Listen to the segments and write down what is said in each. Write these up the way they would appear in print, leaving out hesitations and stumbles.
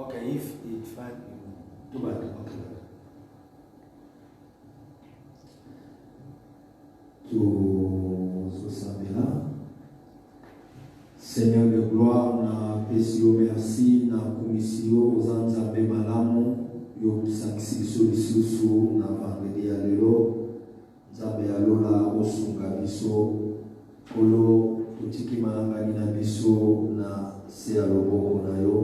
Okay, if it's fine, too bad. Okay. Tuzosambela. Seigneur de gloire, na pesio merci na komisio ozanzambe malamu yo kusakisiso lisusu na vendredi ya lelo. Nzambe alola osunga biso kolo tutiki malangani na biso na se ya loboko na yo.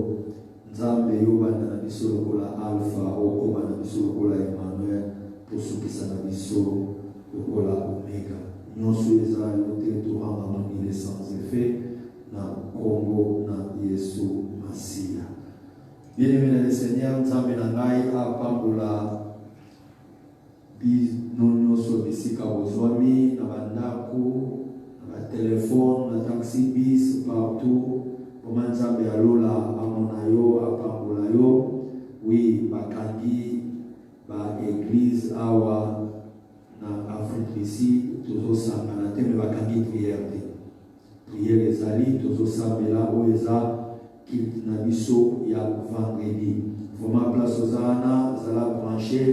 Nzambe yo banda na biso lokola alpha okoma na biso lokola Emmanuel tosukisa na biso lokola omega. Nyonso eza yo te toranga monile sans effet na Congo na Yesu Masia. Bien-aimé dans le Seigneur, Nzambe na ngai apambola bino so bisika ozwami na bandako na telefone na taxi bis partout. Comment Nzambe alola amona yo apambola yo. Oui, bakangi ba église awa na Afrique ici tozosangana te me bakangi prière te. Prière ezali tozosambela oyo eza kilte na biso ya vendredi. Vraiment place ozana zala branché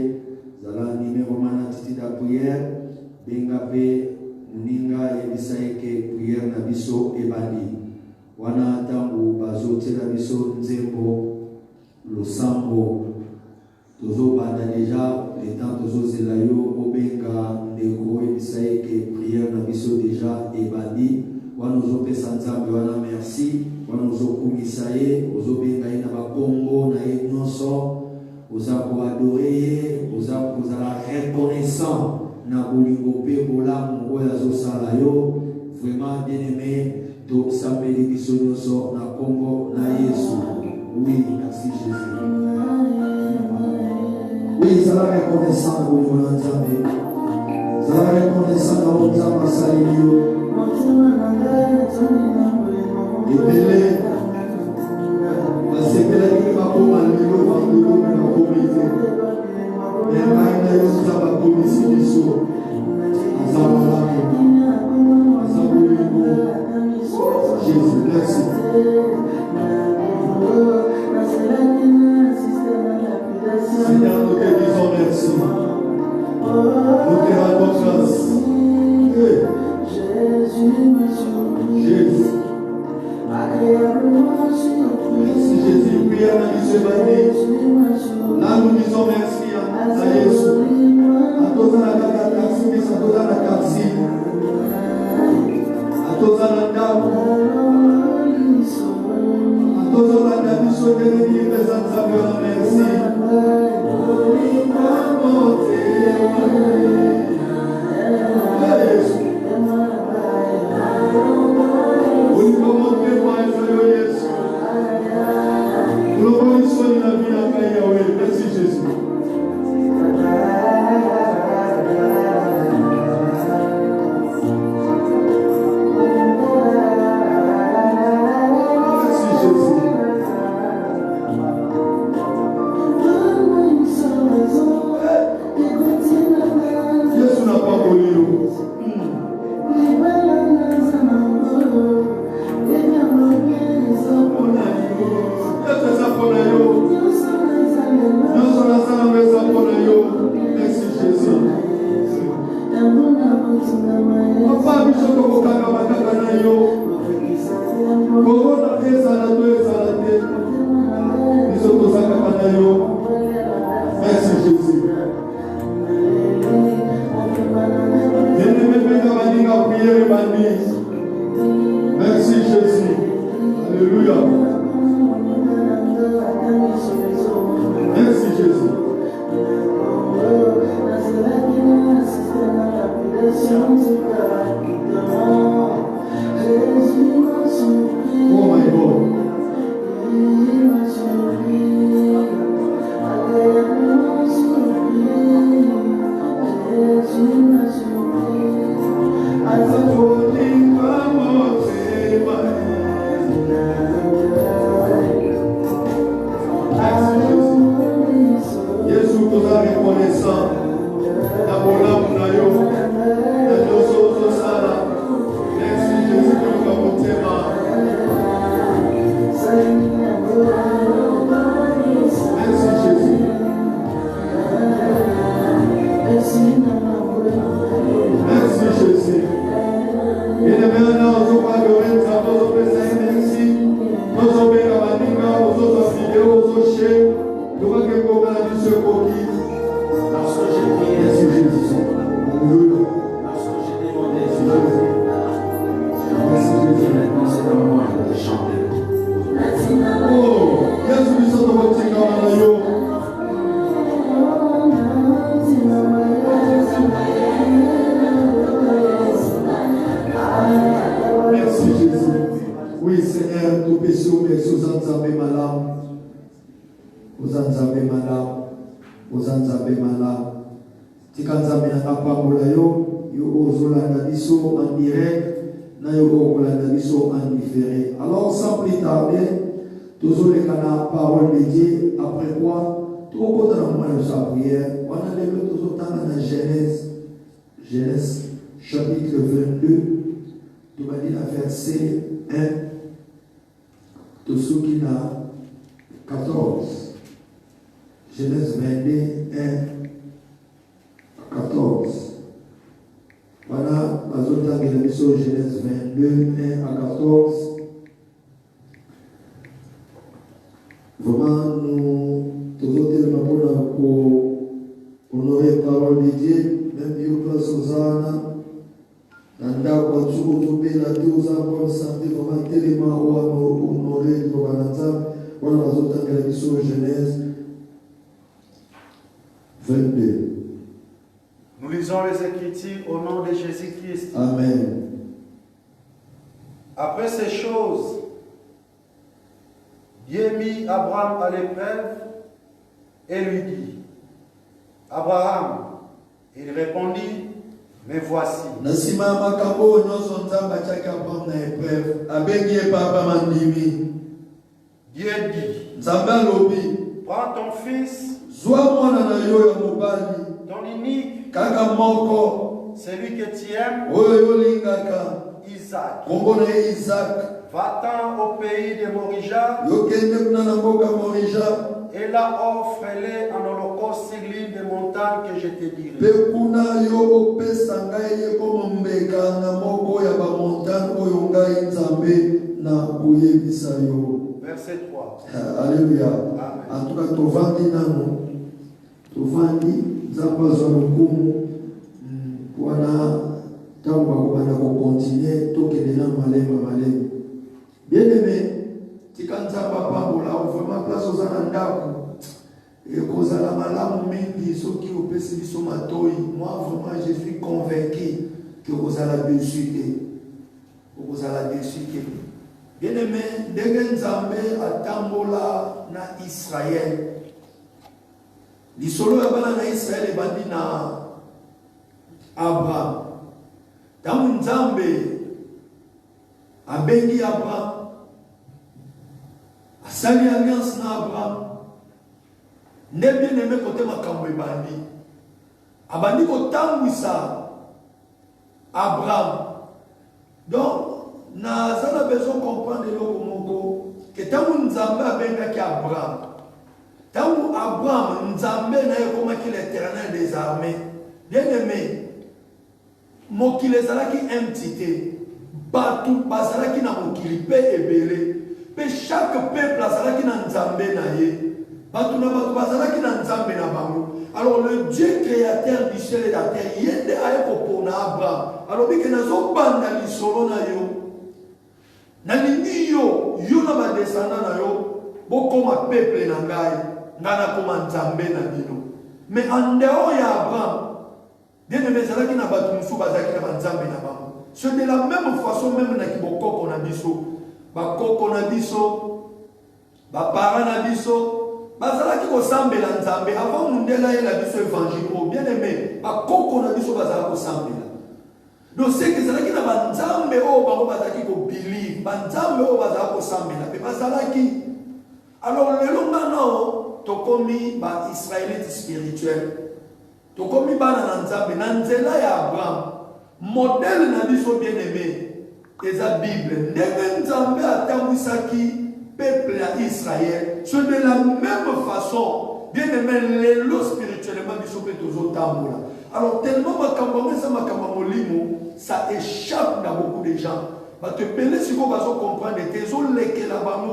zala numéro mana titi da prière benga pe muninga yebisa eke prière na biso ebandi. Wana tangu bazotela biso nzembo losambo tozo banda deja le temps tozo zela yo obenga ndeko yebisa eke prière na biso deja ebandi. Wana ozopesa Nzambe wana merci. Wana ozokumisa ye ozobenga ye na bakombo na ye nyonso oza koadore ye oza kozala reconnaissant na bolingo mpe bolamu oyo azosala yo. Vraiment bien-aimé tosambeli biso nyonso na kombo na Yesu. Oui, merci Jésus. Oui, zala reconnaissant na bolingo na Nzambe. Zala reconnaissant na oyo Nzambe asali yo. Ebele basepelaki bakoma lelo bandelo na bakomite emai na yo za bakomisi biso aza malamu aza bolingo. Jésus, merci. Seigneur, nous te disons merci. Nous te rendons grâce. Jésus. Merci Jésus. Prière dans l'Israël. Là nous disons merci à Jésus. À tous la taxi, à tous la taxi. À tous la dame. À tous la dame, nous sommes venus présenter à vous. Merci. Merci Jésus. Merci Jésus. Alléluia. Merci Jésus. Oh my God. I Lorsque j'ai prié, Alléluia. lorsque j'ai demandé, et maintenant c'est le moment de chanter. Oh, Yesu biso tokotikama na yo. Merci Jésus. Oui Seigneur, nous péchons, merci aux Nzambe malamu. Aux Nzambe malamu. Aux Nzambe malamu. Tika Nzambe nakapambola yo, yo ozolanda biso en direct, na yo okolanda biso en différé. Alors sans plus tarder, toujours les canards parole de Dieu, après quoi, tout au côté de moi de sa prière, on a les deux toujours dans la Genèse chapitre 22, tu vas dire la verset 1, tout ce qui n'a 14. Genèse 22, 1, 14. Voilà, la zone de la mission Genèse 22, 1 à 14. Vraiment, nous, toujours pour honorer la parole de Dieu, même si nous sommes Suzanne, Nanda, pour tout la douze en bonne santé, vraiment tellement honorer pour Banata, voilà la zone de la mission Genèse 22. Nous lisons les Écritures au nom de Jésus-Christ. Amen. Après ces choses, Dieu mit Abraham à l'épreuve et lui dit, Abraham, il répondit, mais voici. Dieu dit, prends ton fils, ton unique, celui que tu aimes, Isaac. Va-t'en au pays de Morija et là offre-les en holocauste sur l'île des montagnes que je te dirai. Verset 3. Alléluia. Amen. En tout cas, Tovandi, Zapazo Lukumu, Wana, Tamba, Wana, continuer, Tokedena, Malema. Bien-aimé, Tikanza Papa, Bola, vraiment place aux Anandaku, et Kozala Malamu Mingi, ceux qui ont passé du Somatoi, moi vraiment je suis convaincu que Kozala dessus. Bien-aimé, Degen Zambé à Tambola, na Israël. L'isolo yabana na Israël et bandi na Abraham. Tamu Nzambe abengi Abraham. Asali alliance na Abraham. Ne bien aimé côté makambo bandi. Abandi ko tambwisa Abraham. Donc na zana besoin comprendre le moko que tamu Nzambe abenga ki Abraham. Tant Abraham, Nzambe na yekomaki l'Éternel des armées. Bien aimé, mokili ezalaki entité, batou bazalaki na mokili pe ebele, pe chaque peuple azalaki na Nzambe na ye, batou na batou bazalaki na Nzambe na bango. Alors le Dieu créateur du ciel et de la terre, yende aye kopona Abraham. Alors bike nazo banda lisolo na yo, na lingi yo na ba descendant na yo, bokoma peuple na ngai. Ngana koma Nzambe na bino. Mais en dehors ya Abraham, bien aimé zalaki na batu musu bazaki na Nzambe na bango. C'est de la même façon même na kibokoko na biso, ba koko na biso, ba para na biso, bazalaki ko sambela Nzambe avant mundela la biso évangile. Bien aimé, ba koko na biso bazalaki ko sambela. Donc c'est que zalaki na ba Nzambe o bango bazalaki ko believe, ba Nzambe o bazalaki ko sambela, pe bazalaki. Alors le longano tokomi ba Israélite spirituel, tokomi ba na Nzambe na nzela ya Abraham, modèle na biso bien aimé, eza Bible. Ndenge Nzambe atambwisaki peuple ya Israël, c'est de la même façon, bien aimé, l'élo spirituellement biso pe tozotambola. Alors tellement makambo ça makambo molimo, ça échappe à beaucoup de gens. Bah te peler si vous vas comprendre, tes os lesquels là-bas,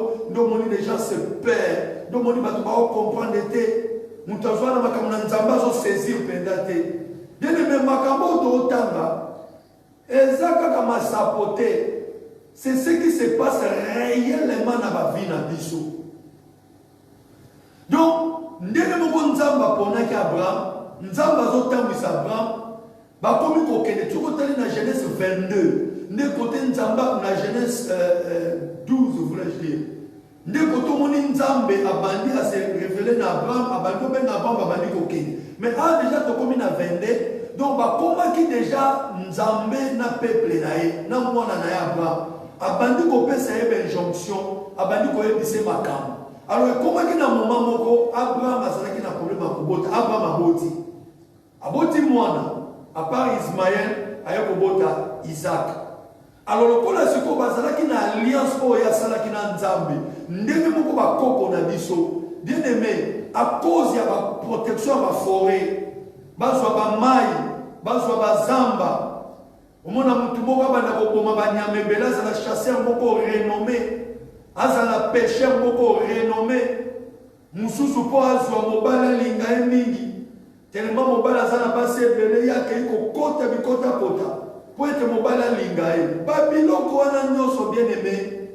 les gens se perdent. donc on va comprendre Moutazwa na makambo na nzamba zo saisir pendate. Bien aimé makambo to tanga. Ezaka kama sapoter. C'est ce qui se passe réellement dans la vie na biso. Donc, ndenge moko nzamba ponaki Abraham, nzamba zo tambisa Abraham, ba komi ko kende tukotali na Genèse 22. Ndé côté nzamba na Genèse 12 voulais-je dire. Ndé côté moni nzambe abandi a se révéler na Abraham, abandi ben Abraham abandi ko kende. Mais déjà to komi na 22, donc ba komaki déjà nzambe na peuple na ye, na mwana na ya Abraham. Abandi ko pesa ye injonction, abandi ko yebise makambo. Alors comment qu'il y a un moment où Abraham a un problème à Kubota, Abraham a boti. A boti moana, à part Ismaël, a Kubota Isaac. Alors le coup là, c'est qu'on a une alliance pour y a une Nzambi. Ndenge moko ba koko na biso. Bien aimé, à cause de la protection de la forêt, bazwa ba mai, bazwa ba zamba. Au moment où tout le monde va na boma ba nyamebela, ça la chasseur moko renommé. Azala pêcheur beaucoup renommé, Moussou po azwa mobala linga mingi. Tellement mobala azana passé belé ya keiko kota bikota pota. Pour être mobala linga e. Babylon ko wana nyoso bien aimé.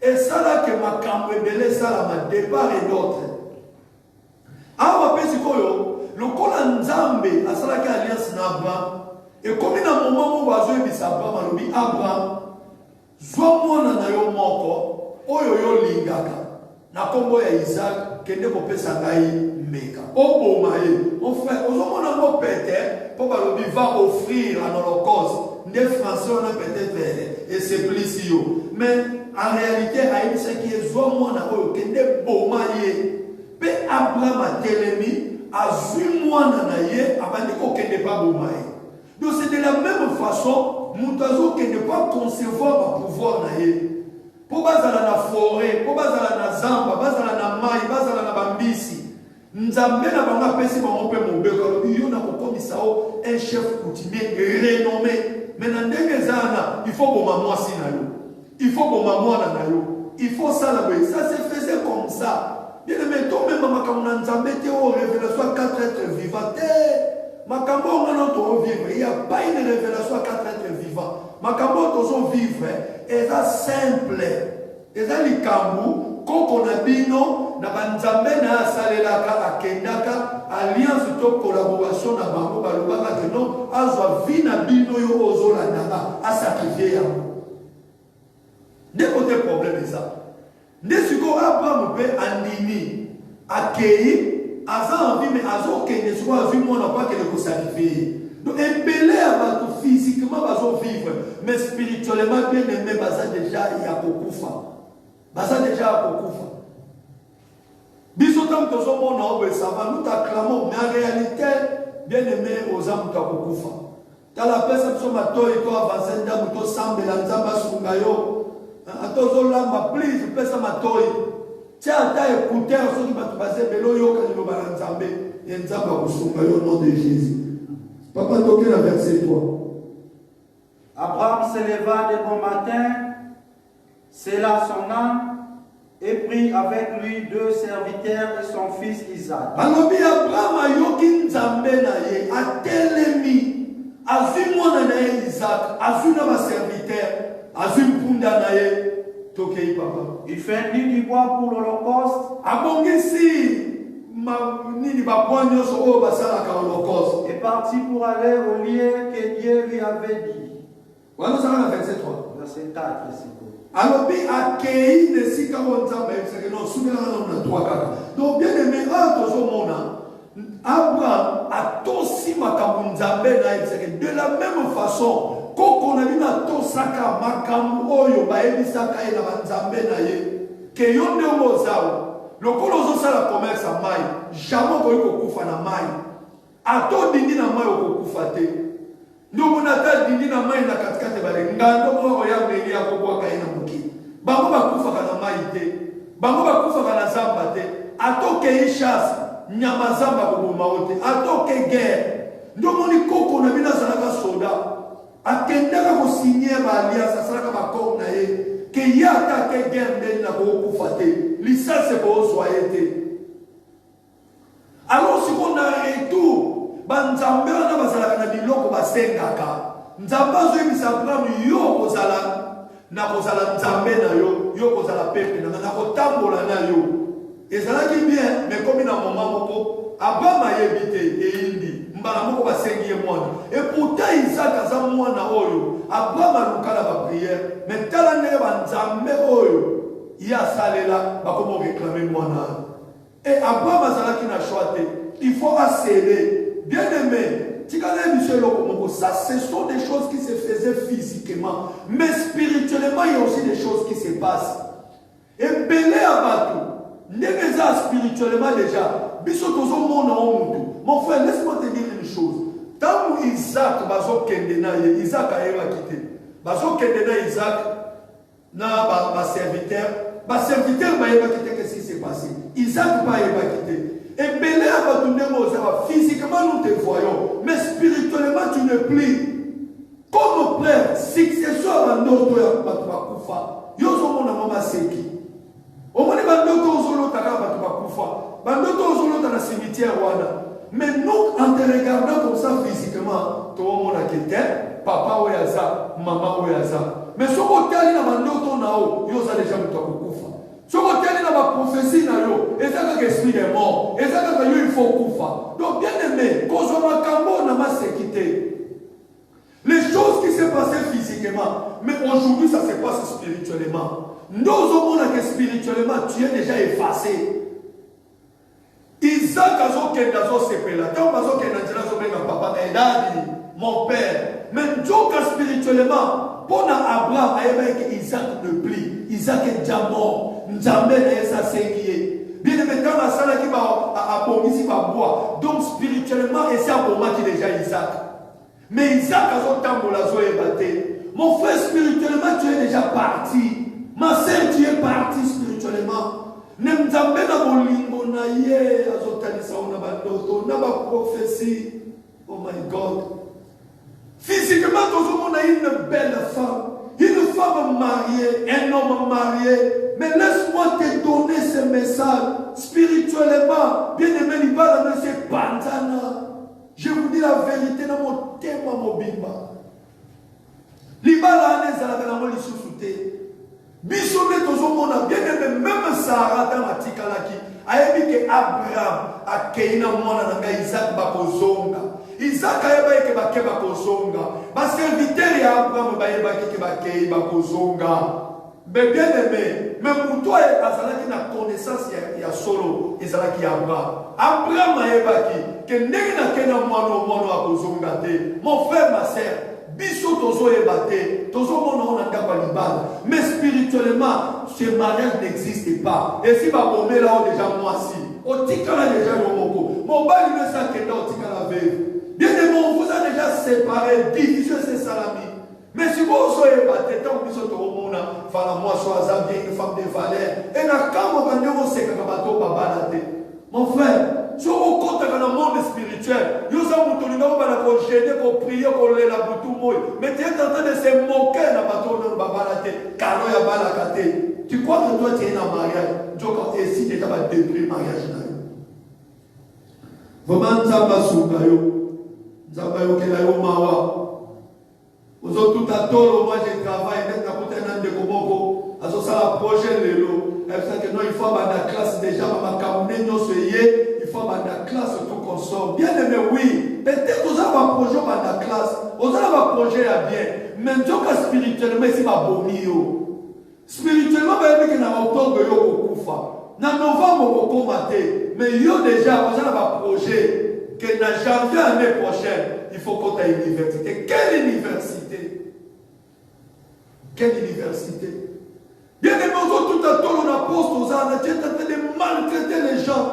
Et ça là que makambo belé ça là ma départ et d'autres. Awa pesi koyo, lokola nzambe asala ka alliance na Abraham. Et comme na moment où wazo ebisa Abraham alobi Abraham, zwa mwana na yo moko. Oyo yo lingaka na kombo ya Isaac kende ko pesa ngai meka oboma ye mon frère ozomona mo peut-être pour balobi va offrir un holocauste des français on a peut-être et c'est plus yo mais en réalité haïm ce qui est zo mona oyo kende boma ye pe Abraham a telemi azui mwana na ye abandi ko kende pas boma ye donc c'est de la même façon mutazo kende pas concevoir le pouvoir na ye. Pour bazala na forêt, pour bazala na zamba, bazala na mai, bazala na bambisi. Nzambe na banga pesi ba mope mobeko, yo na kokomisa o un chef coutumier renommé. Mais na ndenge zana, il faut boma mwasi na yo. Il faut boma mwana na yo. Il faut ça là-bas. Ça se faisait comme ça. Bien aimé, toi même makambo na nzambe te o révélation 4 êtres vivants. Makambo ngana to vivre, il y a pas une révélation 4 êtres vivants. Makambo tozo vivre est simple. Eza likambu koko na bino na banzambe na salelaka akendaka alliance to collaboration na bango balobaka que non azwa vi na bino yo ozolandaka a sacrifier yango. Nde côté problème ça. Nde siko Abraham pe andini akei aza envie mais azo kende siko avi mona pas que le sacrifier. Donc, embelé à physiquement, bazo vivre, mais spirituellement, bien aimé, baza déjà il y a beaucoup fa. Baza déjà a beaucoup fa. Bisotam tozo mona obe ça va nous t'acclamons, mais en réalité, bien aimé, aux âmes t'as beaucoup fa. T'as la personne sur ma toi et toi avancer d'âme, toi semble la nzamba sungayo. Atozo lamba, please, pesa ma toi. Tiens, t'as écouté, ceux qui m'ont passé, belo yo, quand il va nzambe, et nzamba sungayo au nom de Jésus. Papa, toquez la verset 3. Abraham se leva de bon matin, scella son âme et prit avec lui 2 serviteurs et son fils Isaac. Alors, Abraham a yoki nzambe na ye, a telemi, a vu mwana na ye Isaac, a vu na serviteur, a vu punda na ye, tokei papa. Il fendit du bois pour l'holocauste. Abongisi. Est parti pour aller au lieu que Dieu lui avait dit. Voilà, ça va verset 3. Verset 4, c'est beau. Alors, bien, accueilli de si quand on c'est que non, souvent on a 3 caca. Donc, bien aimé, Abraham a aussi makambo de la même façon, quand on a vu na to saka makambo oyo ba ebisaka e na banzambe na ye, que yonde mozao. Le colosso ça la commerce à maille, jamais qu'on y kufa na maille. A to dindi na maille au kufa te. Nous on a ta dindi na maille na katikate bale. Ngando mo ya mbeli ya kwa kaina muki. Bango ba kufa kana maille te. Bango ba kufa kana zamba te. A to ke chasse, nyama zamba ko maote. A to ke guerre. Ndio moni koko na bina salaka soda. Akendaka ko signer ba alliance salaka ba ko na ye. que y a attaqué guerre na ko faté licence c'est pour soyété. Alors si on a retour banzambe na bazala na biloko basengaka nzamba zo bisa Abraham yo kozala na kozala nzambe na yo kozala pepe na kotambola na yo ezalaki bien mais comme na moment moko Abraham a évité et indi mbala moko basengi mwana et pourtant Isaac aza mwana oyo Abraham alukala ba prière mais tala ndenge banzambe oyo ya salela bakomo réclamer mwana et Abraham azalaki na choix te il faut accélérer bien aimé. Ça, ce sont des choses qui se faisaient physiquement. Mais spirituellement, il y a aussi des choses qui se passent. Et belé abatou, n'est-ce spirituellement déjà. Mon frère, laisse-moi te dire une chose. Tant que Isaac bazo kendena, Isaac a quitté. Bazo kendena Isaac, na ba serviteur va quitter, qu'est-ce qui s'est passé? Isaac va quitter. Et belé abatou, physiquement nous te voyons, mais spirituellement tu ne plies. Comme frère, successeur à notre Batubakufa, Yozo mon mama seki. Au moins, Bandoto Zolo Taka Batubakufa, Bandoto Zolo dans le cimetière Wana. Mais nous, en te regardant comme ça physiquement, tout le monde a quitté, papa Oyaza, maman Oyaza. Mais ce côté là, Bandoto Nao, Yoza déjà Batubakufa. Ce côté là, ma prophétie Nayo, et ça que l'esprit est mort, et ça que il faut Kufa. Donc, bien aimé, quand on a Kambo, on a séquité. Les choses qui se passaient physiquement, mais aujourd'hui ça se passe spirituellement. Nous avons que spirituellement tu es déjà effacé. Isaac a zo kendazo sepela, quand bazo kendazela zo benga papa edadi, mon père. Mais Dieu spirituellement, pour Abraham, avec Isaac ne plie, Isaac est déjà mort, Nzambe est sa séquille. Bien aimé, quand la salle qui va à ici va boire, donc spirituellement, et c'est à moi qui déjà Isaac. Mais Isaac a son temps pour la joie et batté. Mon frère, spirituellement, tu es déjà parti. Ma sœur, tu es parti spirituellement. N'emzambe na bolingo na ye azotanisa ona bandoto na ba prophétie. Oh my God. Physiquement, on a une belle femme mariée, un homme marié. Mais laisse-moi te donner ce message spirituellement. Bien aimé, il va dans ces panzana. Je vous dis la vérité dans mon thème, mon bimba. Libala n'est à la moli sous-souté. Bisonné tozomona bien aimé, même Sarah dans la tikalaki. A dit que Abraham a keina mwana na Isaac bakozonga. Isaac a dit que bakeba kozonga. Ba serviteur ya Abraham ba yeba que bakei bakozonga. Mais bien aimé, même toi azalaki na connaissance ya solo, ezalaki Abraham. Abraham a yeba que ndenge na kena mwana akozonga te. Mon frère, ma sœur, biso tozo ebate, tozo mona on anda kwa libala. Mais spirituellement, ce mariage n'existe pas. Et si va bomber là déjà moi si, au tikala déjà yomoko. Mon bali ne sa kenda au tikala veuve. Bien aimé, on vous a déjà séparé, divisé ces salami. Mais si vous soyez battu, tant que vous êtes fala moi soit bien une femme de valeur. Et na kamo kanyo se kakabato babalate. Mon frère, si on compte dans le monde spirituel, nous avons tout le monde pour gêner, pour prier, pour aller là pour tout le monde. Mais tu es en train de se moquer na bato de babalate, kano ya balakate. Tu crois que toi tu es dans mariage? Tu quand tu es ici, tu es dans le débris mariage. Vraiment, Nzamba Soukayo, Nzamba Yokelayo Mawa. Aux autres, tout à tolo, moi je travaille, même quand tu es dans le Komoko, à ce ça projet de l'eau. Que non, il faut avoir la classe déjà, il faut avoir la classe tout consomme. Bien aimé, oui. Peut-être que vous avez un projet dans la classe, vous avez un projet à bien. Mais Dieu, spirituellement, c'est ma bonne. Spirituellement, vous avez dit que dans octobre, vous avez kufa. Dans novembre, vous avez mais vous déjà, vous avez un projet que dans janvier l'année prochaine, il faut qu'on ait une université. Quelle université? Quelle université? Bien aimé, tout à l'heure, on a posté aux armes, tu es en train de maltraiter les gens.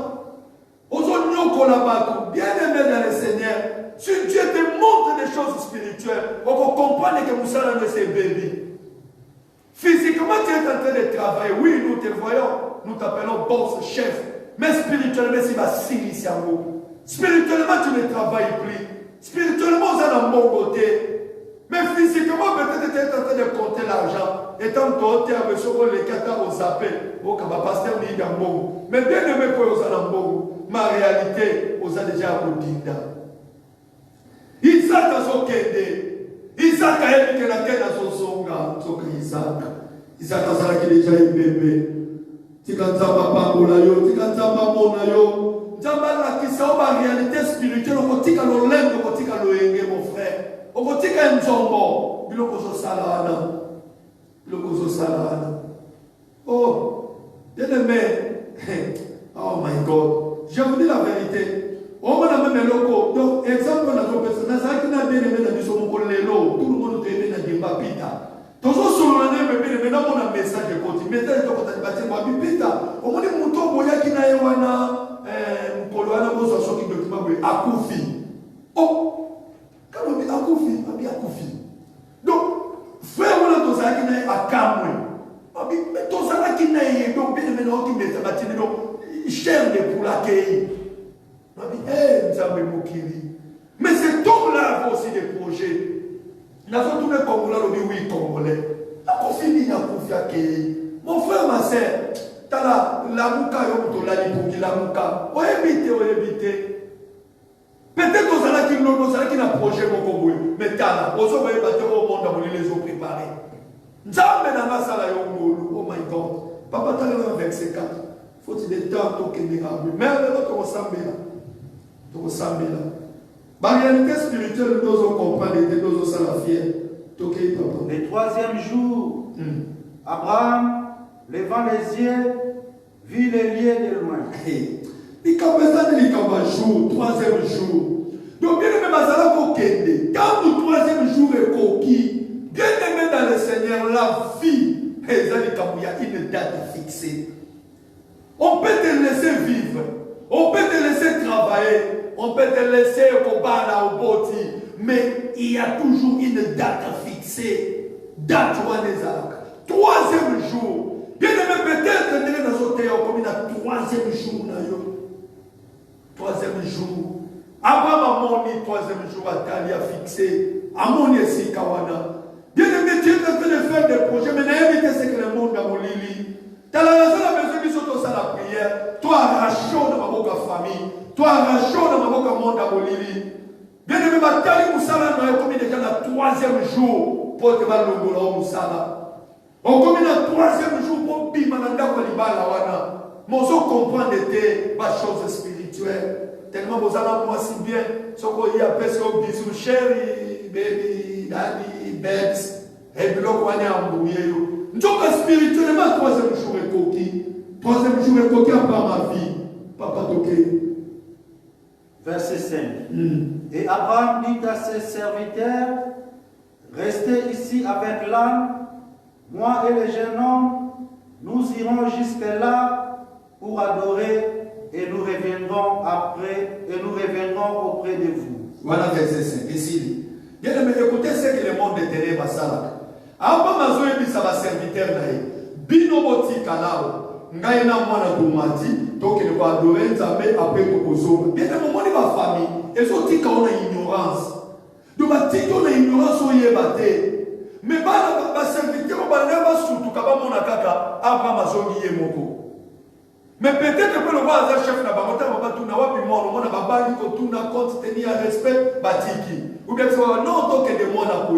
Aujourd'hui, on a bien aimé dans le Seigneur. Si Dieu te montre des choses spirituelles, on peut comprendre que nous sommes de ces bébés. Physiquement, tu es en train de travailler. Oui, nous te voyons, nous t'appelons boss, chef. Mais spirituellement, c'est ma signation. Spirituellement, tu ne travailles plus. Spirituellement, vous êtes dans mon côté. Mais physiquement, peut-être tu es en train de compter l'argent. Et tant que tu as besoin de les cartes aux appels, au pasteur ni dans bon. Mais bien aimé pour aux alambo, ma réalité, aux a déjà abondinda. Isaac a son kende. Isaac a émis que la tête a son songa. Isaac. Isaac a ça qui déjà un bébé. Tikanzamba pangola yo, tikanzamba mona yo. Nzamba la qui sa ma réalité spirituelle, on tika lo lendo, on tika lo enge mon frère. On tika nzombo, biloko zo salana. Biloko zo salana. Oh, bien aimé. Oh my God. Je vous dis la vérité. On m'a même loko. Donc, exemple, on a ton personnage, ça qui n'a bien aimé dans du son lelo, tout le monde te aimé dans du papita. Toujours sur l'année, mais maintenant, on a un message de côté. Message de côté, moi, pita. On m'a dit, mon tour, boya qui n'a pas Mkoloana, moi, je suis document, Akoufi. Oh, quand on dit Akoufi, on dit Akoufi. Donc, frère, on a tous qui n'a pas Akamwe. Mais tous qui n'a pas donc, bien maintenant, qui met sa matinée, donc, il cherche pour l'accueillir. On dit, hé, Nzambe Moukiri. Mais cet homme-là a aussi des projets. Nous avons tous les Congolais, oui, Congolais. La confini n'a pas fait. Mon frère, ma soeur, tu as la mouka, tu as la mouka. On évite, on évite. Peut-être qu'on a un projet mon Congo, mais tu as on s'en va battre au monde, on les a préparés. Nzambe na masala yo oh my God. Papa, tu as le verset 4. Faut-il des temps pour qu'il n'y ait pas. Mais tu ressembles là. Tu ressembles là. La réalité spirituelle, nous devons comprendre et nous devons s'en fier. Le troisième jour, Abraham, levant les yeux, vit les lieux de loin. Il y a un jour, troisième jour. Donc, bien aimé, quand le troisième jour est coquille, bien aimé dans le Seigneur, la vie, il y a une date fixée. On peut te laisser vivre, on peut te laisser travailler. On peut te laisser au bas au boti, mais il y a toujours une date fixée. Date Wanezak. Troisième jour. Bien aimé, peut-être que dans notre terre, comme il y a troisième jour. Troisième jour. Abraham a moni, troisième jour, Atali a fixé. Amoni et Kawana. Bien aimé, tu es en train de faire des projets, mais n'invite ce que le monde a molili. Tu as la raison de besoin de la prière. Toi, rachon dans ma famille. Toi, rachon dans ma monde à Bolivie. Bien aimé, Matali Moussala, nous avons commis déjà le troisième jour pour te voir le Gola Moussala. On commis le troisième jour pour Bimananda Kolibala Wana. Mais on comprend des choses spirituelles. Tellement vous allez moi si bien. Ce qu'on y appelle ce bisou, chéri, baby, daddy, babes. Et puis l'on est embrouillé. Donc, spirituellement, troisième jour est coquille. Troisième jour est coquille après ma vie. Papa toqué. Verset 5. Et Abraham dit à ses serviteurs, restez ici avec l'âne, moi et le jeune homme, nous irons jusque-là pour adorer et nous reviendrons après et nous reviendrons auprès de vous. Voilà verset 5. Ici, bien aimé, écoutez ce que le monde de terre va faire. Avant mazo et ça va serviteur d'ailleurs. Bino boti kalao. Ngai na mwana dumati. Donc il va adorer Nzambe après Tokozoma. Bien aimé, mon ma famille. Et so tika on a ignorance. Donc ba tika on a ignorance o yebate. Mais ba serviteur ba na ba surtout kaba mona kaka après mazo ngi yemoko. Mais peut-être que le roi a chef na bamota ba tuna wapi mona mona ba bali ko tuna compte tenir respect batiki. Ou bien que non, tant que des mots n'a pas.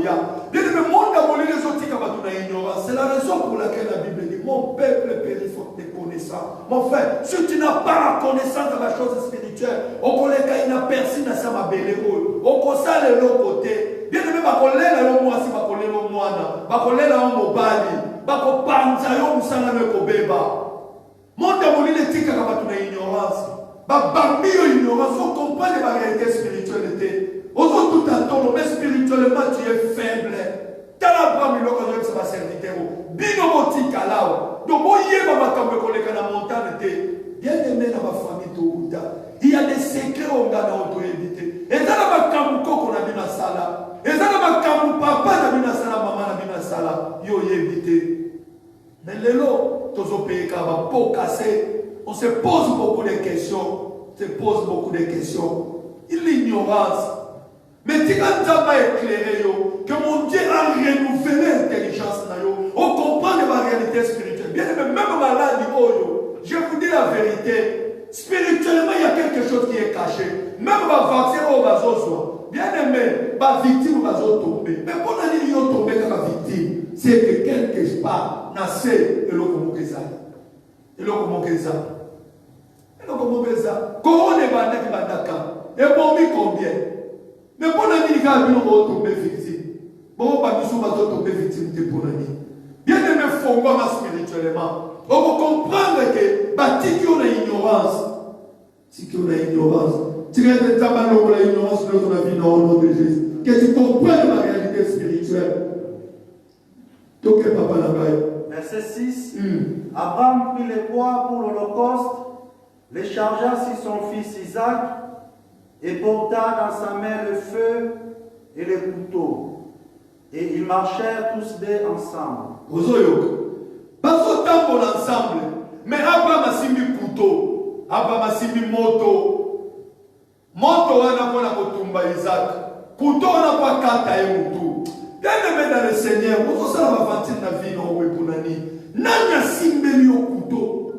Bien le monde a volé les autres qui ont ignorance. C'est la raison pour laquelle la Bible dit mon peuple périt faute de connaissance. Mon frère, si tu n'as pas la connaissance de la chose spirituelle, on connaît qu'il n'a personne à sa mabelle. On connaît l'autre côté. Bien le même, on connaît la moi si on connaît le moine. On connaît la mobali. On panza yo musana le kobeba. Monde a volé les tika quand on a ignorance. Bambi ignorance, on comprend les réalités spirituelles. Aujourd'hui, tout à l'heure, mais spirituellement, tu es faible. Tu as la bras, mais l'occasion de se servir. Binomotique là. Donc, vous voyez, ma femme, qu'on est dans la montagne. Bien aimé dans ma famille, il y a des secrets qu'on a dans l'auto-évité. Et ça, la femme, qu'on a mis dans la salle. Et ça, la femme, papa, a mis dans la salle, maman, a mis dans la salle. Yo, évité. Mais les lots, tous les pays, quand on va pas casser, on se pose beaucoup de questions. On se pose beaucoup de questions. Il l'ignorance. Mais tu as éclairé, que mon Dieu a renouvelé l'intelligence. On comprend la réalité spirituelle. Bien aimé, même malade, je vous dis la vérité. Spirituellement, il y a quelque chose qui est caché. Même le vaccin, on va se bien aimé, la victime va tomber. Mais pour la ligne, on tombe comme la victime. C'est que quelque part, nassé, et l'on commence ça. Et l'on commence ça. Et l'on commence ça. Comment on est bandé qui va d'accord? Et bon, combien? Mais pour la ligne, on va tomber victime. Bon, on va tomber victime de pour la ligne. Bien aimé, il faut voir spirituellement. On va comprendre que si on a ignorance, si on a ignorance, tu vas être dans l'ignorance de notre vie dans le nom de Jésus. Que tu comprennes la réalité spirituelle. Donc, papa n'a Verset 6. Abraham prit les bois pour l'Holocauste, les chargea sur son fils Isaac et porta dans sa main le feu et les couteaux. Et ils marchèrent tous deux ensemble. Pas autant pour l'ensemble, mais Abraham a simbi couteau, Abraham a simbi moto. Moto a n'a pas kotumba Isaac, couteau n'a pas kata et moutou. Bien aimé dans le Seigneur, vous savez la vantine de la vie non wepunani. Nana simbeli au couteau,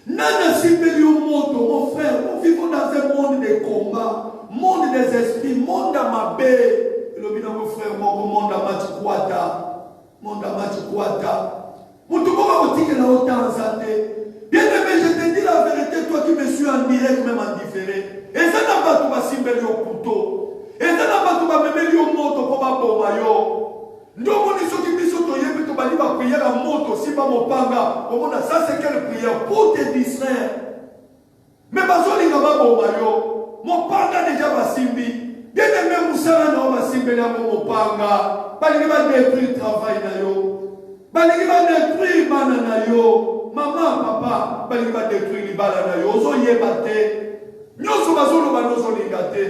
nana simbeli au moto, mon frère. Nous vivons dans un monde de combat, monde des esprits, monde à ma baie. Le bien mon frère, mon monde à Matikwata, monde à Matikwata. Bien aimé, je te dis la vérité, toi qui me suis en direct, même en différé. Et ça n'a pas tout à s'imbeller au couteau. Et ça n'a pas tout à me mettre au moto pour ma bomayo. Nous, on est ceux qui me sont toyés, mais tu vas dire ma prière à moto, si pas mon panga. Ça, c'est quelle prière pour te distraire. Mais ma zone n'est pas bomayo. Mon panga déjà va simbi. Bien aimé, Moussa, non, va simbi à mon panga. Pas qu'il va détruire le travail. Balingi va détruire banana yo, maman, papa, balingi va détruire les banana yo, ozo yebate, nyoso bazolo banozo lingate,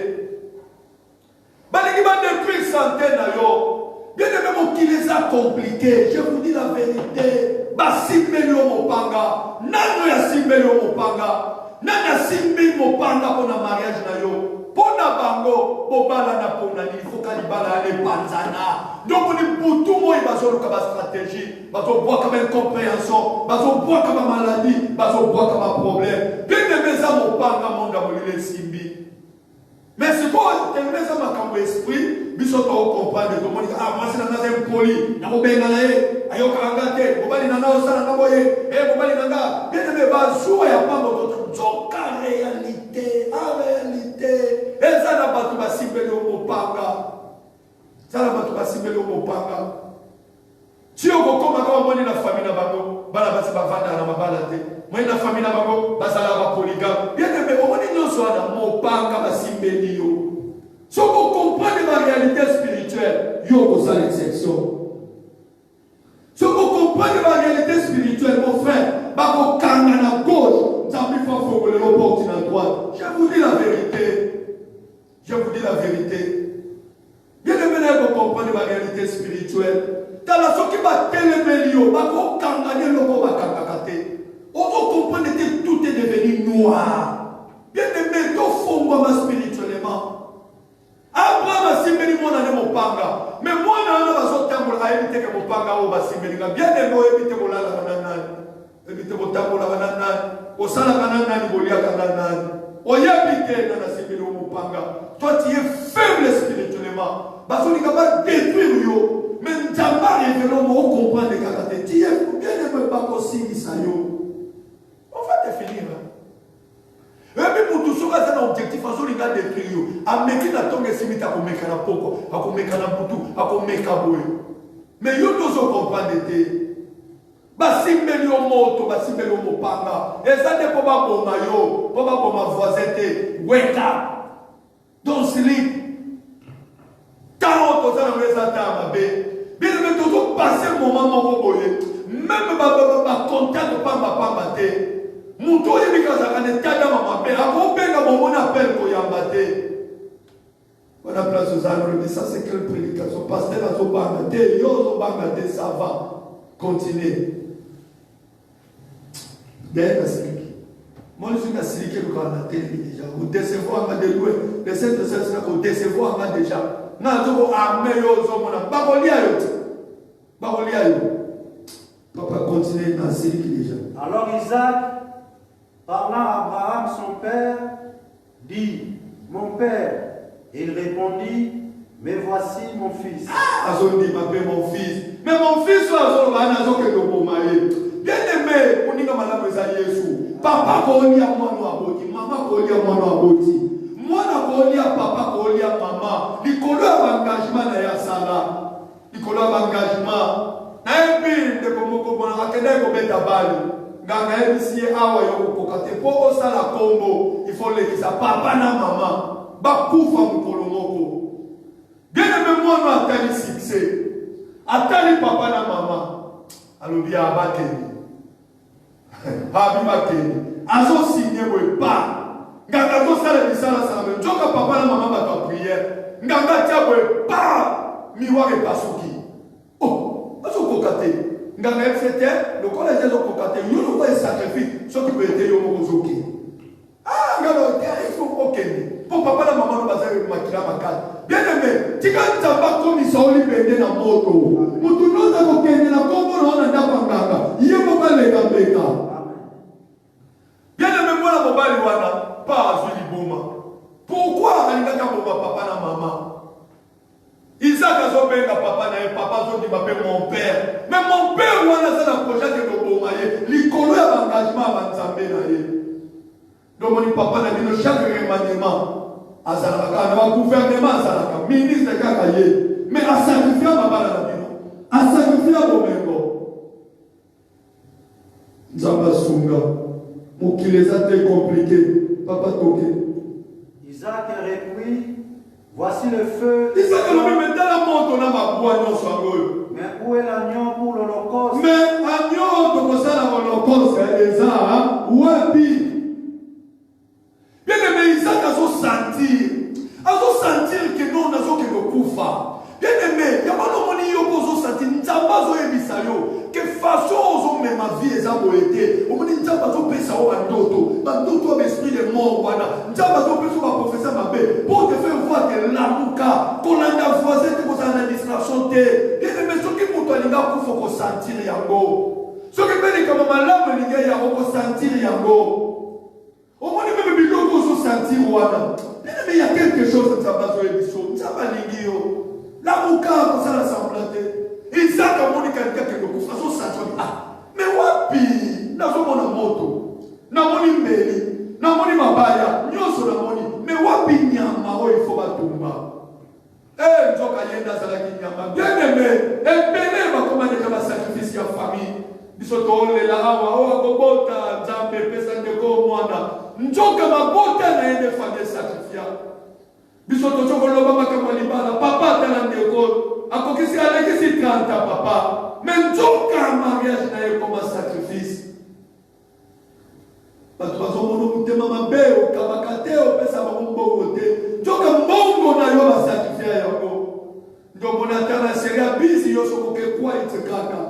balingi va détruire santé na yo, bien aimé mon qui les a compliqués, je vous dis la vérité, basimbeli yo mopanga, nano ya simbeli yo mopanga, nana simbi mopanga pour na mariage na yo. Pona bango, bobala na pona ni foka ni bala ne panzana. Donc on est pour tout moi bazo le kaba stratégie, bazo bois comme incompréhension, bazo bois comme maladie, bazo bois comme problème. Bien aimé ça mon panga monde a simbi. Mais c'est quoi t'aimer ça ma cambo esprit, biso to comprendre comment dire ah moi c'est dans un poli, na mo benga na e, ayo karangate, bobali na na osala na boye, bobali na nga. Bien aimé bazo ya pambo to zoka réalité, en réalité. Et ça n'a pas tout à simbeli au mopanga. Ça n'a pas tout à simbeli au mopanga. Si on commence à avoir la famille na bango, bala basi bavanda na mabala te. Moi na famille na bango, basala ba polygame. Bien aimé, on dit non soit na mopanga ba simbeli yo. Si on comprend la réalité spirituelle, yo ko ça l'exception. Si on comprend la réalité spirituelle, mon frère, ba ko kanga na gauche, ça peut pas faut le porte na droite. Je vous dis la vérité. Je vous dis la vérité. Bien aimé, vous comprenez la réalité spirituelle. Dans la chose qui va télémélier, vous comprenez le mot bakakate. On comprend que tout est devenu noir. Bien aimé, tout fond spirituellement. Abraham a simbeli mon année mon panga. Mais moi, je n'ai pas besoin de éviter que mon panga ou simbeli. Bien aimé, éviter mon la banane. Éviter mon tambour la banane. Au sala banane, il y a banane. Oyabite dans la simbeli au panga. Toi, tu es faible spirituellement. Parce qu'on va détruire yo. Mais tu n'as pas révélé au comprendre les caractères. Tu es bien aimé pas possible, ça yo. On va te finir. Et puis pour tout ça, c'est un objectif. Parce qu'on va détruire yo. A meki na tongue simite à komeka na poko, à komeka na butu, à komeka boue. Mais yo tous comprendre de basimbeli o moto, basimbeli o mopanga. Et ça n'est pas bon mayo, pas bon ma voisin te. Wake up. Don't sleep. Tant que ça ne va pas bien mais toujours passer le moment mon boye. Même ma contact pas ma pamba te. Mon tour est bien ça quand tada mama be. Avant benga mon appel ko yambate. On a place aux arbres mais ça c'est quelle prédication pasteur à zo banga te yo zo banga te ça va. Continuez. Derrière c'est moi, je suis assis le canal déjà. Vous décevez à de louer, de cette recette c'est qu'on décevoir déjà. Na toko armé yo zomona. Bakolia yo. Bakolia yo. Papa continue dans série déjà. Alors Isaac, parlant à Abraham son père, dit, mon père. Et il répondit, mais voici mon fils. Azondi m'appelle mon fils. Mais mon fils bien aimé, on dit que madame Jésus. Papa kolia mwana aboti, maman kolia mwana aboti. Mwana kolia papa kolia maman. Likolo engagement na ya sala. Likolo engagement. Na epi de komoko bona akende ko beta bali. Nganga ebisi awa yo kokate po osala kombo. Il faut les papa na maman. Bakufa mukolo moko. Bien aimé mwana atali succès. Atali papa na maman. Alobi abateni. Abibateni. Azo signé we pa. Nganga to sala bisala sala. Njoka papa na maman ba prière. Nganga tia we pa. Miware pasuki. Oh, azo kokate. Nganga fete, le collège azo kokate. Yo no va sacrifice. Ce qui peut être yo moko zoki. Ah, ngalo il faut okende. Pour papa na maman no bazali makila makala. Bien aimé, tu quand tu vas comme ils sont libérés dans moto. Mutu no za kokende na kombo no na ndapa nganga. Yebo ba le kambeka. Bien aimé moi la mobali wana pas azuli boma. Pourquoi alingaka boba papa na maman? Isaac a zobenga papa na papa zo di m'appelle mon père. Mais mon père wana ça na projet que no boma ye. Likolo ya engagement ba nzambe na ye. Donc mon papa na bino chaque remaniement azalaka na gouvernement azalaka ministre kaka ye. Mais a sacrifier mabala na bino. A sacrifier bomengo. Nzamba sunga. Mokili est compliqué. Papa toke. Isaac reprit, voici le feu. Isaac a mis maintenant la montre na mabouanyo sangoyo. Mais où est l'agneau pour l'holocauste? Mais agneau toko sala holocauste eza wapi? Bien aimé Isaac a sentir que non na zo que le kufa. Bien aimé, ya bano moni yo bozo sentir nzamba zo ebisa yo. Que façon ozo me ma vie eza boete. O moni nzamba zo pesa o bandoto. Bandoto l'esprit de mort wana. Nzamba zo pesa ba professeur mabe. Pour te faire voir que l'amuka, qu'on a voisin te koza na distraction te. Bien aimé, ce qui moto alinga kufa ko sentir yango. Ce qui peut comme malamu linga ya ko sentir yango. Au moins même biloko zo sentir wana. Bien aimé, il y a quelque chose nzamba zo ebiso. Nzamba lingio. L'amuka ko ça la semblanté. Isaac a moni quelqu'un qui me couvre. Mais wapi? N'a pas mon moto. N'a moni mbeli. N'a moni mabaya. Nyoso na moni. Mais wapi nyama o il faut batumba. Eh, njoka yenda sala ki nyama. Bien aimé. Et bene va commander comme sacrifice ya famille. Bisoto le la awa o akobota nzambe pesa ndeko mwana. Njoka mabota na ende famille sacrifice. Bisoto choko loba makama libala. Papa tala ndeko. Akokisi alekisi 30 papa. Mais njoka mariage na ye comme sacrifice. Bato bazomono mutema mabe okabakate opesa bamumbongo te. Njoka mbongo na yo basacrifice yango. Ndobona tana seria busy yo sokoke kwa itekaka.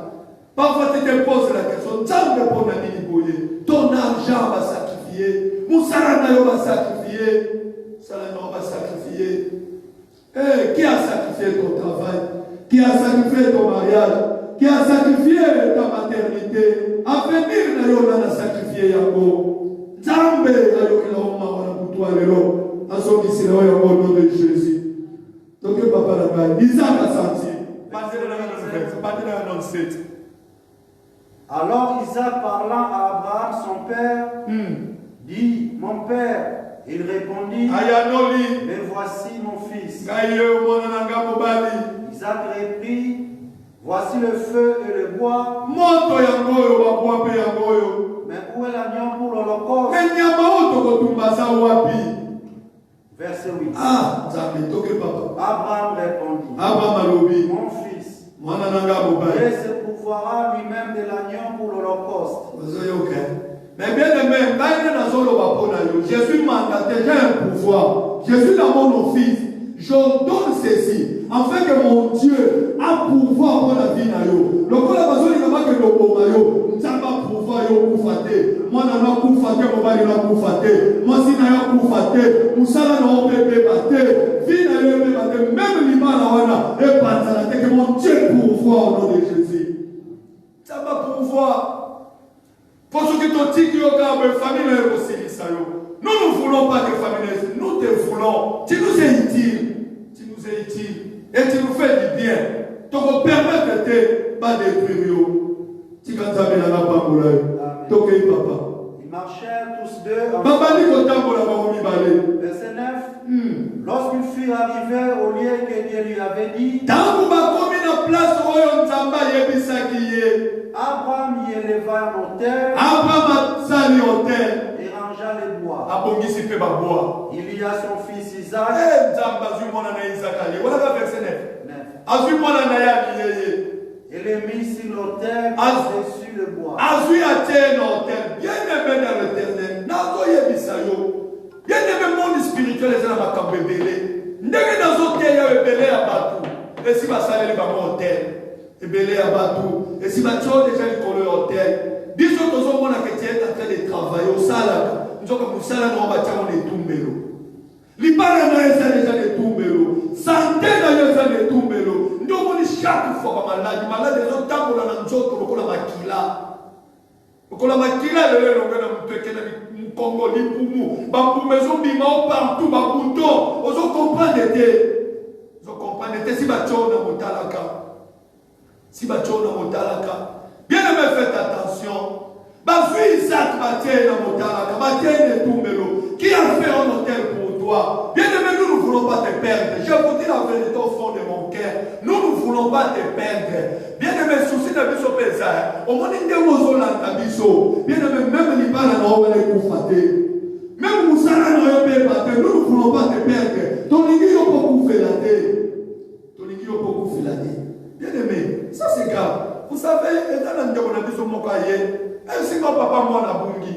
Parfois tu te poses la question, nzambe pona nini boye? Ton argent va sacrifier. Musala na yo va sacrifier. Sala na yo va sacrifier. Eh, qui a sacrifié ton travail? Qui a sacrifié ton mariage? Qui a sacrifié ta maternité? À venir, on a sacrifié Yango. Zambe, on a lelo. À son ici, au nom de Jésus. Donc, papa là-bas, Isaac a senti. Alors Isaac parlant à Abraham, son père, dit, mon père. Il répondit, mais voici mon fils. Isaac reprit, voici le feu et le bois. Mais où est l'agneau pour l'holocauste? Verset 8. Abraham répondit, mon fils, Dieu se pourvoira lui-même de l'agneau pour l'holocauste. Mais bien aimé, je suis mandaté, j'ai un pouvoir. Je suis dans mon office. Je donne ceci, afin que mon Dieu a pouvoir pour la vie. Le nzamba pouvoir yo kufate mwana na kufate mobali na kufate mwasi na yo kufate musala na obebe bate vie na yo bate même libala wana et panzala te que mon Dieu pouvoir au nom de Jésus nzamba pouvoir pour ce que ton tigre yo ka be famille na yo selisa yo nous ne voulons pas de famille nous te voulons tu nous es utile et tu nous fais du bien donc on permet de te pas détruire yo. Ils marchèrent tous deux en verset 9. Lorsqu'ils furent arrivés au lieu que Dieu lui avait dit, Abraham y éleva un autel et rangea les bois. Il y a son fils Isaac. Et les mit sur l'autel dessus le bois. Azui a tenu l'autel. Bien aimé dans l'éternel. Nazo yebisayo. Bien aimé monde spirituel et la makambe belé. Ndenge nazo teya belé à batou. Et si va saler le bamo hôtel. Et belé à batou. Et si va tcho déjà le collé hôtel. Biso tozo mona que tu es en train de travailler au salaka. Nzoka musala no ba tchamo ne tumbelo. Libara na esa déjà ne tumbelo. Santé na esa ne tumbelo. Chaque fois malade les autres temps pour la nzoto lokola makila le longa na muteke na Congo lipumu ba maison bima partout ba bouton ozo comprendre si ba chona motalaka bien aimé faites attention ba fui Isaac ba tiena motalaka ba tiena tumbelo qui a fait un hôtel pour toi bien aimé nous ne voulons pas te perdre je vous dis la vérité au fond de mon cœur nous ne voulons pas te perdre. Bien aimé, souci de biso pesa. Au moins, il y a un biso. Bien aimé, même les balles n'ont pas les coups. Même Moussala n'ont pas les coups. Nous ne voulons pas te perdre. Ton ligue, il y a beaucoup fait la tête. Bien aimé, ça c'est grave. Vous savez, et dans l'endroit où on a biso mokaye, même si mon papa moi n'a bungi.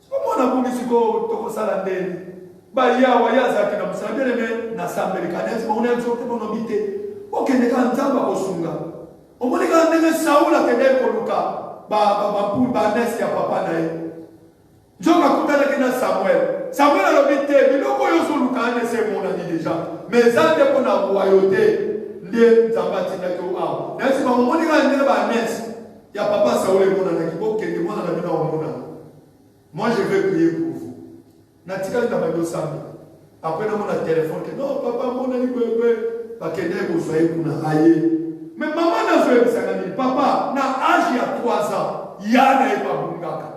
Si moi n'a bungi, si ko salandeni. Bah, il y a Zaki dans le bien aimé, n'a pas américain, on est sorti de mon habité. Ok, ne kan nzamba kosunga. Omoni ka ndenge Saula kende koluka ba nesi ya papa na ye. Njoka kutana kina Samuel. Samuel alobite biloko yo soluka ne se mona ni déjà. Mais zande ko na royauté nde nzamba tina ko a. Nesi ba omoni ka ndenge ba nesi ya papa Saula mona na kiboke ndi mona na bina mona. Moi je vais prier pour vous. Natika nda ba dosamba. Après na mona téléphone que non papa mona ni bebe. Mais maman n'a joué papa n'a âge à 3 ans il y a des babungaka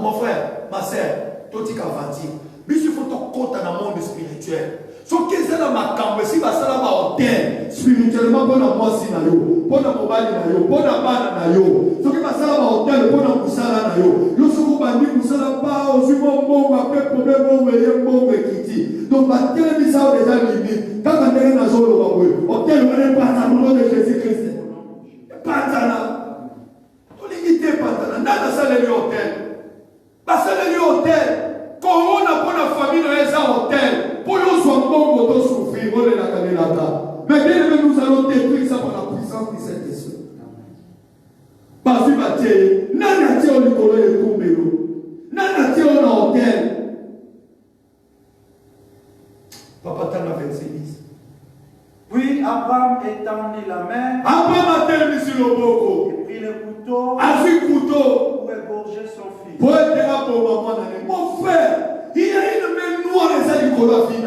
mon frère ma soeur toi tu avanti mais il faut te compte dans le monde spirituel ce qui est dans ma cambre si va ça va hôtel spirituellement pour la moi si na yo pour la mobile na yo pour la bana na yo ce qui va ça va hôtel pour la musala na yo yo ce qu'on va dire musala pas au suivant bon après problème bon et bon kiti donc la télévision déjà limite quand on est dans zone hôtel on est pas dans le nom de Jésus-Christ pas dans on limite pas dans nada ça le hôtel parce que le hôtel corona pour la famille dans les hôtels pour nous soit bon pour souffrir on est la canelata mais bien nous allons détruire ça par la puissance du Saint-Esprit parce que bâtir nana tio Nicolas et Tumbelo nana tio na hôtel papa t'en a 26. Puis Abraham étendit la main. Abraham a terminé sur le boko. Et prit le couteau. A pris le couteau. Pour égorger son fils. Pour être là pour maman. Mon frère, il y a une main noire et ça dit qu'on l'a fini.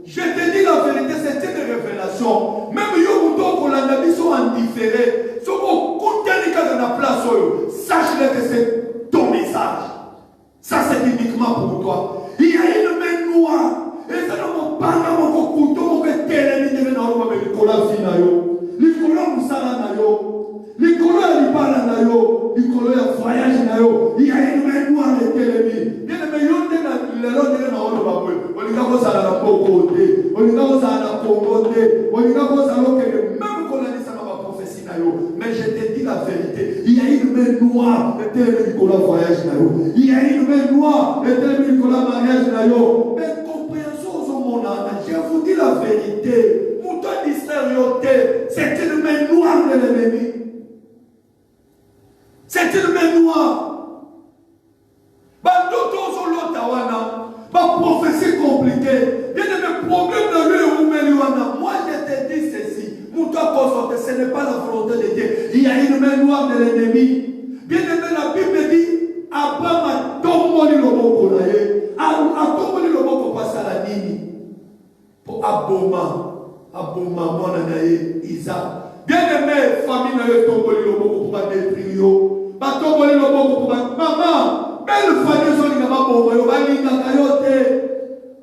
Je te dis la vérité, c'est une révélation. Même yo couteau qu'on l'a mis sont indifférés. Ce qu'on continue dans la place, sache-le que c'est ton message. Ça c'est uniquement pour toi. Il y a une main noire. Et ça n'a pas mon couteau, mon télé, ni de l'eau, mais le collant fina yo. Le collant moussala na yo. Le collant libala na yo. Le collant voyage na yo. Il y a une main noire de télé. Bien aimé, yo de la l'eau de la eau babou. On y a cosa la pocote. On y a cosa la pocote. On y a cosa lo que même qu'on a dit ça ma prophétie na yo. Mais je te dis la vérité. Il y a une main noire de télé, le collant voyage na yo. Il y a une main noire de télé, le collant mariage na yo. Je vous dis la vérité. Mouton d'Israël, c'est une main noire de l'ennemi. Ma prophétie compliquée. Bien aimé, problème de lui ou Meliwana. Moi je te dis ceci. Pour toi consulter, ce n'est pas la volonté de Dieu. Il y a une main noire de l'ennemi. Bien aimé, la Bible dit Abraham a tombé le mot pour l'aïe. A tombé le mot pour passer à la nini. Pour Aboma, mon anaïe, Isaac. Bien aimé, famille n'a eu tombé le mot pour pas détruire. Pas tombé le mot pour pas. Maman, belle famille, son n'a pas pour moi. Balinga kayote.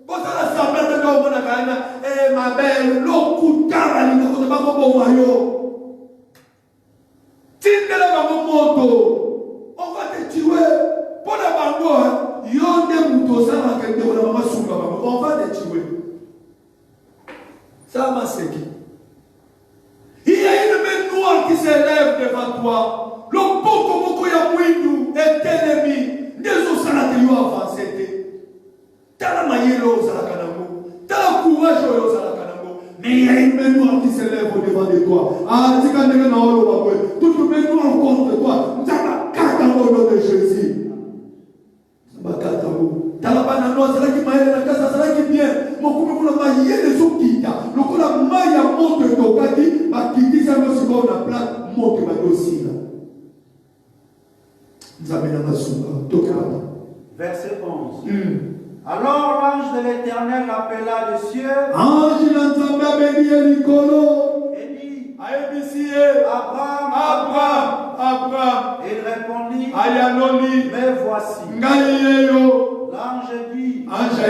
Quand ça la sambelle de l'homme, on a gagné. Eh ma belle, l'eau coûte car à l'île, on n'a pas pour moi. Tinde la moto. On va te tuer. Pour la bango, yonde muto ça va quelque chose. On va te tuer. Ça m'a séqué. Il y a une main noire qui s'élève devant toi. Le beaucoup ya mwindu est ennemi. Des osala que yo avancé. T'as la maillot osala kanango. T'as la courage osala kanango. Mais il y a une main noire qui s'élève devant de toi. Ah, tu quand tu es dans le baboué. Toute main noire contre toi. Tu as la carte au nom de Jésus. Ma carte au. T'as la banane noire, c'est là qui m'a aidé la casa, c'est là qui vient. Mon couple, vous l'avez maillé les autres qui t'a. Le coup, la maille à montre de ton kaki, ma qui dit ça, nous, c'est qu'on a plat, montre ma dossier là. Nous amènons ma soupe. Verset 11. Alors l'ange de l'Éternel appela des cieux. Ange l'entendait bénir Nicolo. Et dit Abraham. Et il répondit. Ayanoli. Mais voici. Ngayeyo. L'ange dit. Ange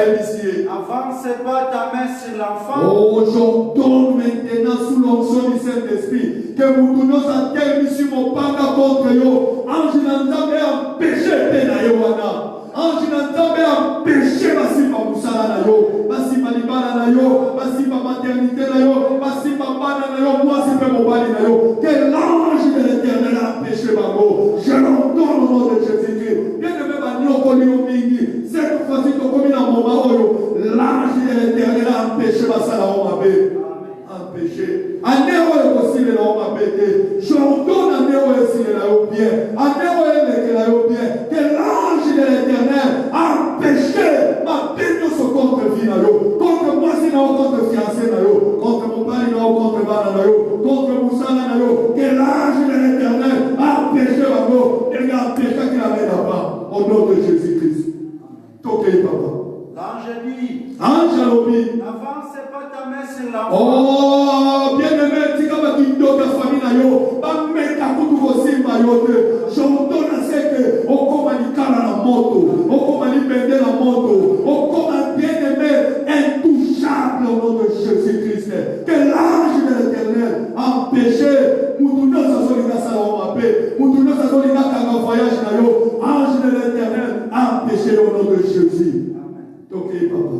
avance pas ta main sur l'enfant. Oh, j'ordonne maintenant sous l'onction du Saint-Esprit que vous donnez à terre sur mon panga contre yo. Ange n'entendait empêcher pena yowana. Ange n'entendait empêcher Basimba Moussala na yo, Basimba Libana na yo, Basimba maternité na yo, Basimba bana na yo, moi c'est pas mon bali na yo. Que l'ange de l'Éternel a empêché Bango. Je l'ordonne au nom de Jésus-Christ. Bien aimé Banyoko Liomingi, cette fois-ci qu'on commis dans mon maroyo, l'ange de l'Éternel a empêché Basala Omabé. Empêché. Anéo est possible là on m'a pété. J'ordonne Anéo est possible là au bien. Anéo est là au bien. Que l'ange de l'Éternel a empêché ma Bible ce contre-vie là yo. Contre moi c'est là contre fiancé là yo. Contre mon père là contre Bana là yo. Contre Moussa là yo. Que l'ange de l'Éternel a empêché ma go. Et il a empêché qu'il amène là-bas. Au nom de Jésus-Christ. Toquez papa. L'ange dit. Ange Alobi. N'avance pas ta main sur l'enfant. Oh, bien aimé, tu vas dire ta famille na yo, ba meta kutu vosimba yote. J'ordonne à ce que on commence à cala la moto, on commence à perdre la moto, on commence bien aimé intouchable au nom de Jésus-Christ. Que l'ange de l'Éternel a empêché Moutuno Sasolina Salomapé, Moutuno Sasolina Kanga voyage na yo. Ange de l'Éternel a empêché au nom de Jésus. Ok, papa.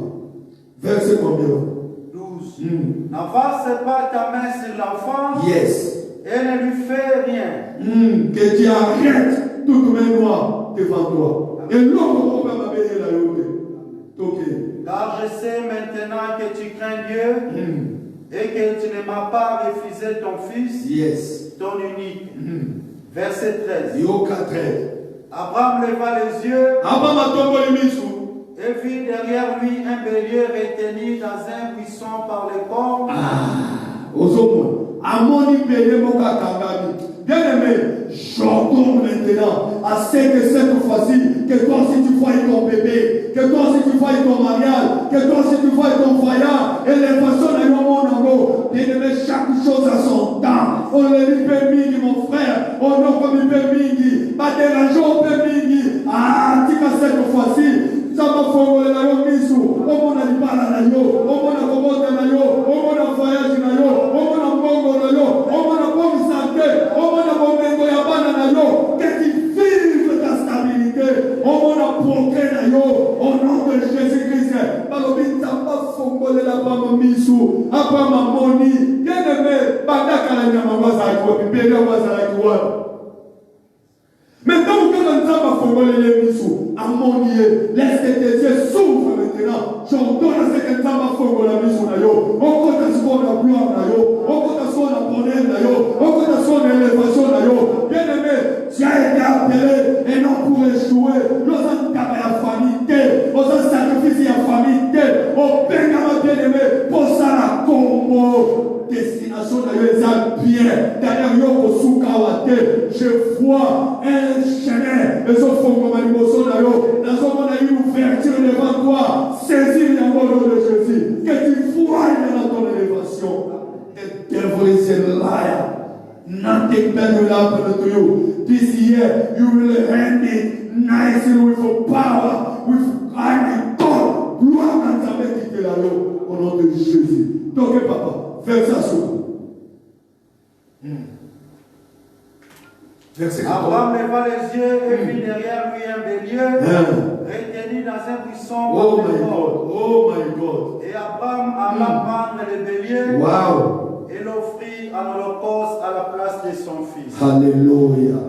Verset combien? 12. N'avance pas ta main sur l'enfant. Yes. Et ne lui fais rien. Que tu arrêtes toute main noire devant toi. Et l'autre va bénir la route. Ok. Car je sais maintenant que tu crains Dieu et que tu ne m'as pas refusé ton fils, Yes. ton unique. Verset 13. Yoka 13. Abraham leva les yeux. Abraham a tombé le misou. Et vit derrière lui un bélier retenu dans un buisson par les cornes. Ozomon. Amoni bélier moka kangami. Bien aimé, j'entends maintenant à ce que cette fois-ci, que toi si tu vois ton bébé, que toi si tu vois ton mariage, que toi si tu vois ton voyage, et les façons de mon amour, bien aimé, chaque chose à son temps. On le permis, mon frère, on n'a pas mis permis, pas déranger au permis. Ah, tu vas cette fois-ci. Sama fongole na yo misu, omo na libala na yo, omo na komote na yo, omo na voyage na yo, omo na mbongo na yo, omo na bonne santé, omo na bomengo ya bana na yo, que tu vives ta stabilité, omo na progrès na yo, au nom de Jésus-Christ. Balobi tamba fongole la bama misu, apa mamoni, bien aimé, bandaka la nyama waza kwa bibele waza la kiwa. Maintenant, vous pouvez entendre fongoler les misous, ammonier, laisse que tes yeux s'ouvrent maintenant. J'ordonne à ce que tu vas fongoler la misou na yo. On compte sur la gloire na yo. On compte sur la bonheur na yo. On compte sur l'élévation na yo. Bien aimé, tu as été appelé et non pour échouer. Nous avons la famille, nous avons sacrifié la famille. bien. Derrière Yoko Sukawate, je vois un chemin. Et ce fond comme un émotion d'ailleurs. Dans ce monde, il y a une ouverture devant toi. Saisis le nom de Jésus. Que tu vois dans ton élévation. The devil is a liar. Nothing bad will happen to you. This year, you will end it nicely with power, with God. Gloire à ta mère qui est là, au nom de Jésus. Donc, papa, fais ça sur vous. Abraham leva les yeux et vit derrière lui un bélier retenu dans un buisson. Oh my God, oh my God. Et Abraham alla prendre le bélier. Wow. Et l'offrit en holocauste à la place de son fils. Alléluia.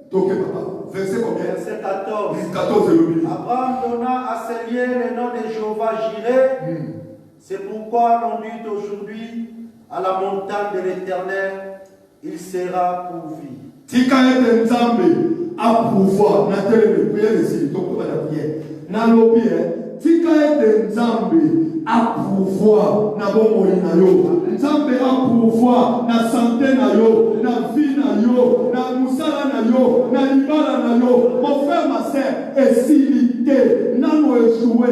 Donc, papa, verset combien? Verset 14. 14 et Abraham donna à ses lieux le nom de Jéhovah Jireh. C'est pourquoi l'on dit aujourd'hui à la montagne de l'Éternel, il sera pourvu. Tika ete nzambe a pouvoir na tele prière ici donc on va la prière na lobi tika ete nzambe a pouvoir na bomoi na yo nzambe a pouvoir na santé na yo na vie na yo na musala na yo na libala na yo mon frère ma sœur esilité nanu échoué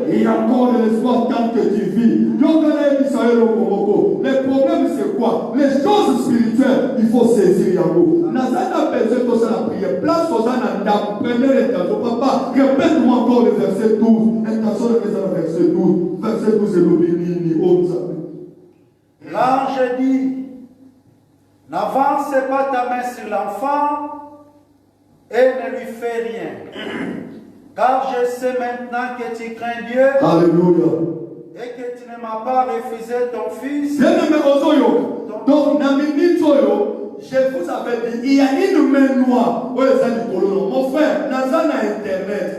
il y a encore de l'espoir tant que tu vis. Le problème c'est quoi? Les choses spirituelles, il faut saisir Yango. Nazana besoin de ça la prière. Place aux ânes, prenez l'intention. Papa, répète-moi encore le verset 12. Intention de le verset 12. Verset 12 et l'obéni, l'ange dit, n'avance pas ta main sur l'enfant et ne lui fais rien. Car je sais maintenant que tu crains Dieu. Alléluia. Et que tu ne m'as pas refusé ton fils. Bien-aimé Ozoyo. Donc, je vous avais dit, il y a une main noire. Mon frère, dans Internet.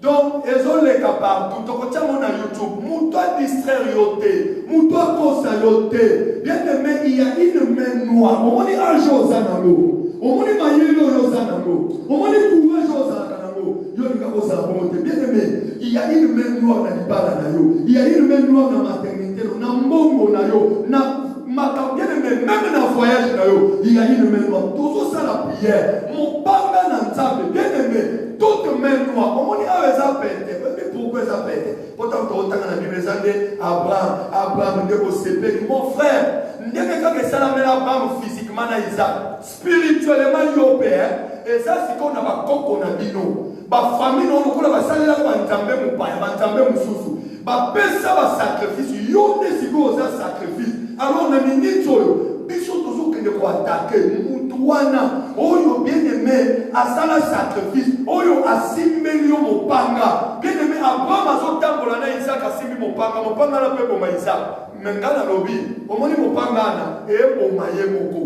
Donc, ils ont les cas partout. Donc, tu as mon YouTube. Moutoua distraire yoté. Moutoua kosa yoté. Bien-aimé, il y a une main noire. On dit un jour zanalo. On dit maïlo zanalo. On dit courage zanalo. Bien aimé, il y a une main noire dans l'ibala na yo, il y a une main noire dans la maternité, dans le mbongo na yo, bien aimé, même dans le voyage na yo, il y a une main noire. Tout ça la prière, mon papa n'a pas bien aimé, toute main noire. On dit ah ça pète, mais pourquoi ça pète? Pourtant quand on a la Bible ça dit Abraham de Osepé, mon frère, n'est que ça la met Abraham physiquement na Isaac, spirituellement yo père. Et ça, c'est qu'on a ma coco na bino. Ba famille non ko la ba salela ba nzambe mu pa ba nzambe mususu. Ba pesa ba sacrifice yo ne siko za sacrifice. Alors na minute oyo biso tozo kende ko attaquer mutu wana oyo bien aimé asala sacrifice oyo asimeli yo mopanga. Bien aimé Abraham azotambola na Isaac asimbi mopanga na pe boma Isaac. Mengana lobi omoni mopanga na e boma ye moko.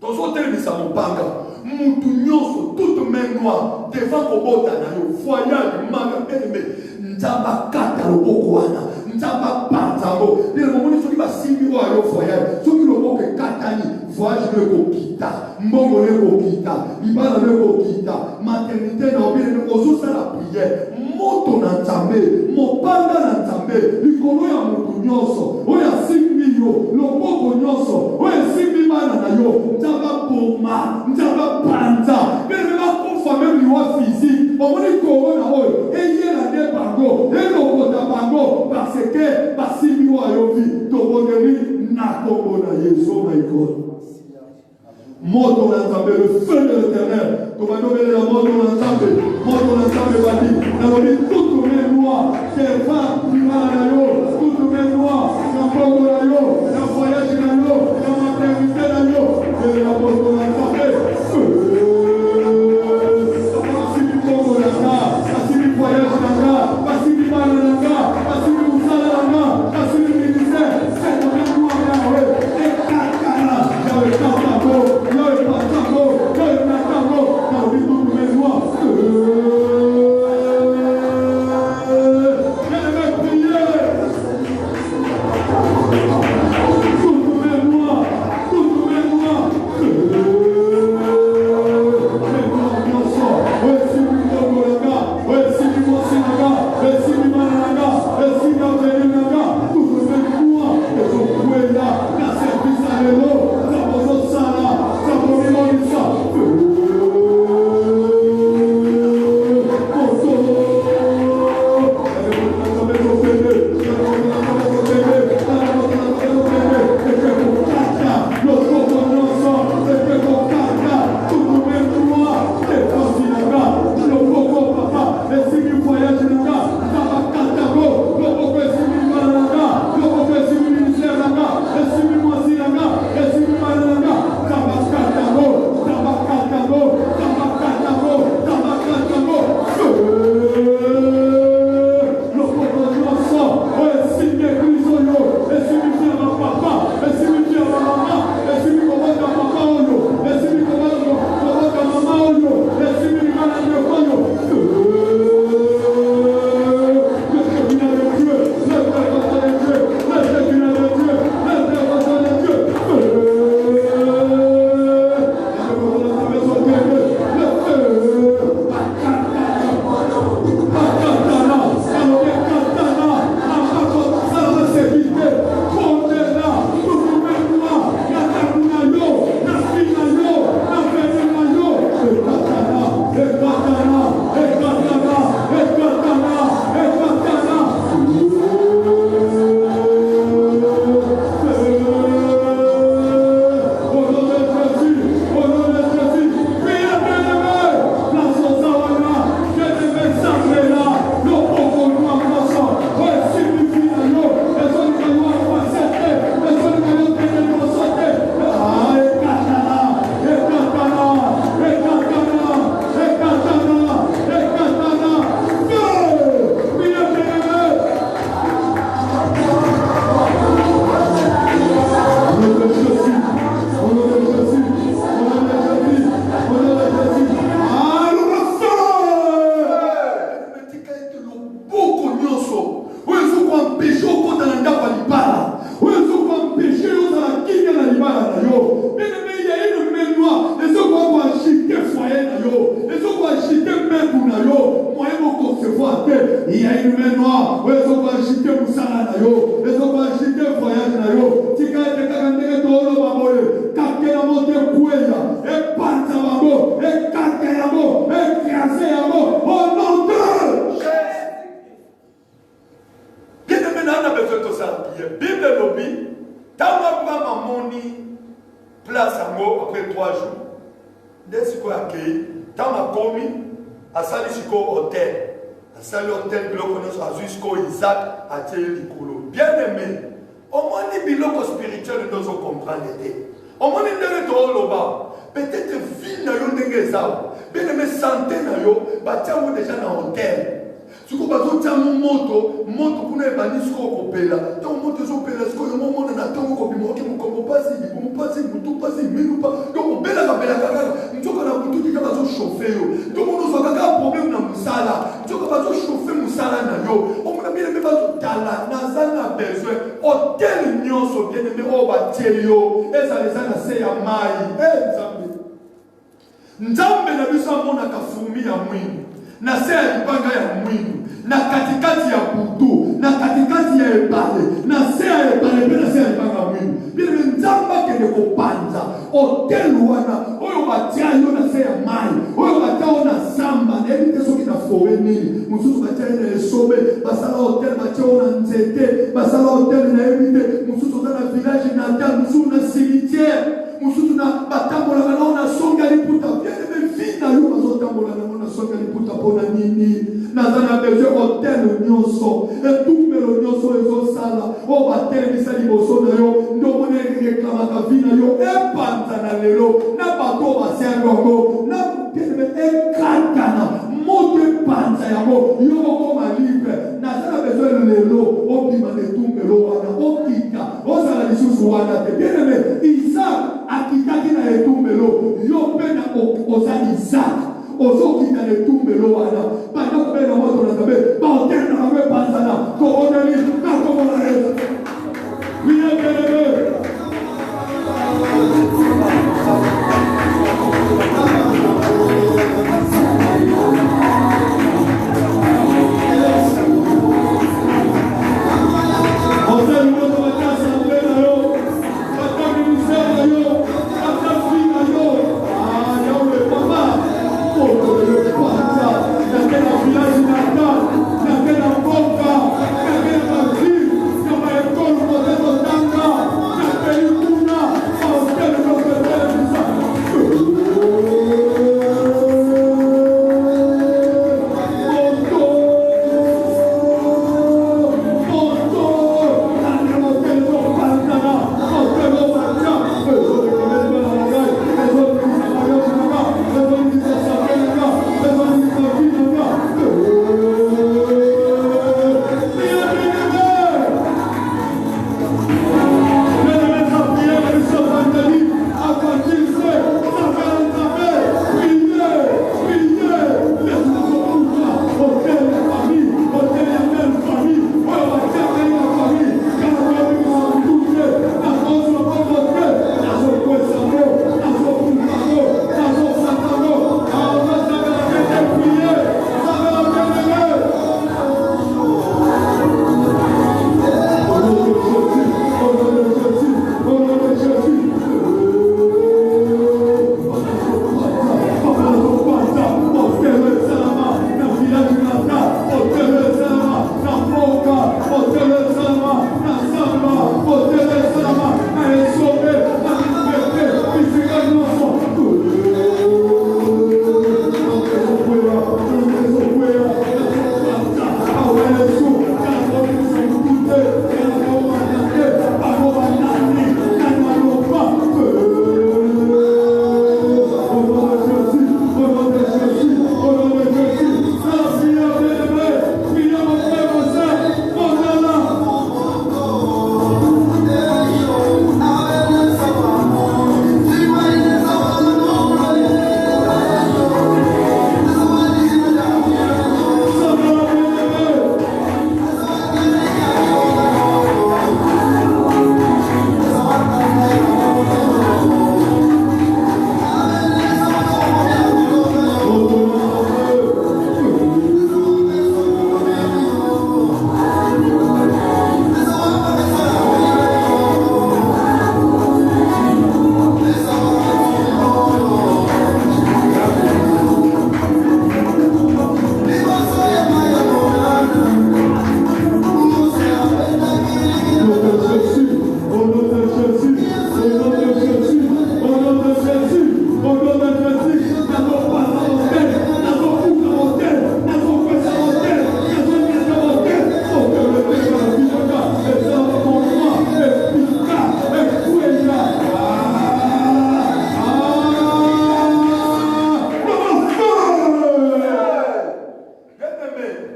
Tozo telemisa mopanga. Moutou nyonso, toute main noire, devant Kobota na yo, voyage, maga, bien-aimé, Nzamba kata loboko wana, Nzamba panzambo, le moment où tu vas simbi wa yo voyage, ce qui loboko katani, voyage le kokita, mbongo le kokita, ibala le kokita, maternité na obile le ozo sa la prière, moto na Nzambe, mopanga na Nzambe, likolo ya moutou nyonso, oya simbi yo, loboko nyonso, oya simbi bana na yo, Nzamba boma, Nzamba panza, mais ne va pas fameux loi physique, on dit corona oyo, et y a la débango, et le kota bango, parce que, parce que nous avons vu, Tobogeni, na Tobona Yeso, my God. Moto l'ensemble, le feu de l'éternel, comme on appelle la moto l'ensemble, bâti, nous avons dit toutes mes lois, tes femmes, tu vas à l'eau, toutes mes lois, dans Bogo la yo, dans voyage la yo, dans maternité la yo, et la moto l'ensemble, il y a une main noire. Ils ont agité Moussala Nayo. Ils ont agité voyage Nayo. Tika et Kakandé Toro Baboye. Kakena Monte Kouya. Et Panta Babo. Et Kakayamo. Et Kraseyamo. Au nom de Jésus. Bien aimé, on a besoin de ça. Bible lobby. Tant que mamoni place à moi après 3 jours. Dès ce qu'on a accueilli, tant que commis à salir jusqu'au hôtel. À salir hôtel, que l'on connaît jusqu'au Isaac, à Tchélikolo. Bien aimé, au moins les biloko spirituels nous ont compris. Au moins les deux là-bas. Peut-être vie n'a eu des bien aimé santé n'a eu, bâtir déjà dans l'hôtel. Si vous avez un moto, vous n'avez pas dit ce qu'on peut là. Tant que vous avez un moto, vous n'avez pas dit ce qu'on peut là. Vous n'avez pas dit ce qu'on peut là. Donc, vous avez un problème dans le chauffer. Donc, vous avez un problème dans le sala. Donc, vous avez chauffer le sala. On a bien aimé dans le besoin. Hôtel Union, bien aimé, on va tirer. Et ça les a laissés à maille. Nzambe na biso amona ka fumi ya mwindu. Na se ya libanga ya mwindu, na katikati ya butu, na katikati ya ebale, na se ya ebale pe na se ya libanga ya mwindu. Bile nzamba kende kopanza, hotel wana, oyo batia yo na se ya mai, oyo batia yo na samba, na ebite soki na fowe nini, mususu batia yo na esome, basala hotel batia yo na nzete, basala hotel na ebite, mususu na village natal, mususu na cimetière, mususu na batambola na songa liputa, bien aimé vita yo bazotambola na songa liputa pona nini. Nazana besoin hôtel nyonso etumbelo nyonso ezosala o batelemisa liboso na yo ndomone reklamaka vi na yo epanza na lelo na bato basianga yango na muteme ekatana moto epanza yango yo okoma libre. Nazana besoin lelo obima netumbelo wana okita ozala lisusu wana te. Bien aimé, Isaac akitaki na etumbelo yo mpe na oza Isaac ozokita netumbelo wana bana kubela moto na zabe baotena na we panzana kooneli na komola yesu wiyekelele ozeli moto bakasa mbela yo batakinisela yo batafina yo yawe papa village natal, naquela boca, naquela ville,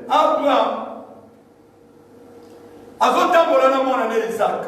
Abraham, azotambola na mwana ne Isaac.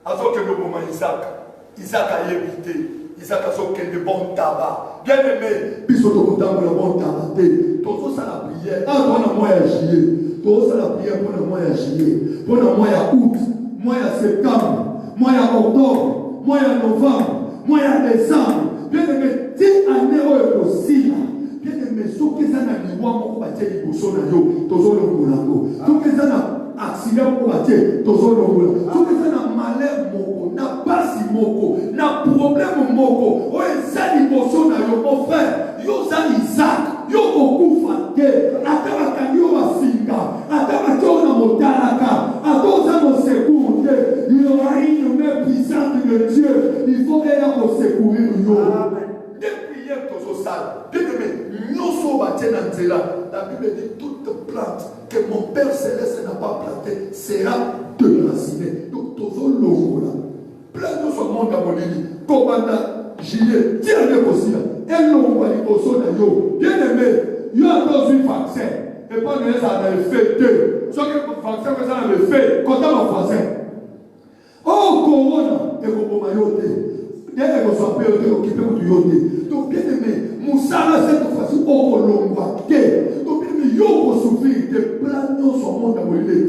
Azokende boma Isaac a évité. Isaac azokende bon tabac. Bien aimé, biso tokotambola bon tabac te. Tozo ça la prière. Ah, pour moi ya juillet. Tozo ça la prière pour moi ya juillet. Pour moi ya août, moi ya septembre, moi ya octobre, moi ya novembre, moi ya décembre. Bien aimé, ti année oyo possible. Bien aimé, soki ça na liwa moko batie liboso na yo, tozo longola ngo. Soki ça na accident moko batie, tozo longola. Soki ça na malheur moko, na pasi moko, na problème moko, oyo eza liboso na yo, mon frère, yo za Isaac, yo kokufa te, ata bakangi yo basinga, ata batyo na motalaka, ata oza mosecours te, il y aura une main puissante de Dieu, il faut eya kosecourir yo. Depuis hier, tozo sala, bien aimé, nyonso batie na nzela, la Bible dit toute plante que mon Père Céleste n'a pas plantée sera déracinée. Donc tozo longola. Plein de ce monde à mon lit, commandant Juillet, tiens-le possible. Et l'on va dire au son de yo. Bien aimé, il y a dans une vaccin. Et pas de ça dans le fait de. Ce que le vaccin que ça dans le fait, quand on va vaccin. Oh, Corona, et comme mayote. Dès que soit payé, occupé du yote. Donc, bien aimé, Moussala, cette fois-ci, oh, l'on va quitter. Donc, bien aimé, yo, pour souffrir, des plans dans son monde à mon lit.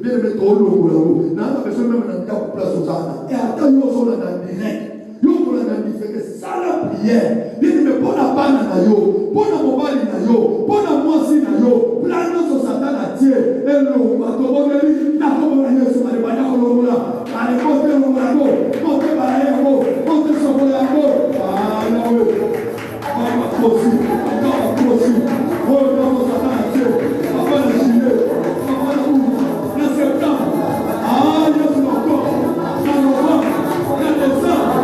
Bien aimé, trop long, là, n'a pas besoin même d'en place aux ânes. Et attends, yo, sont là dans direct. Yo, pour la différence, ça la prière. Bien aimé, pour la panne na yo, pour la mobile na yo, pour la moisi na yo, plan dans son satan à Dieu. Et l'on va tomber, n'a pas besoin de se faire, pas de là. Allez, montez le morago, montez par l'aéro, montez sur le morago. Ah, non, oui. On va poursuivre, on va poursuivre. Oh, non, son satan à Dieu. On va le juillet, on va le août, le septembre. Ah, il y a tout encore. Dans novembre, dans décembre.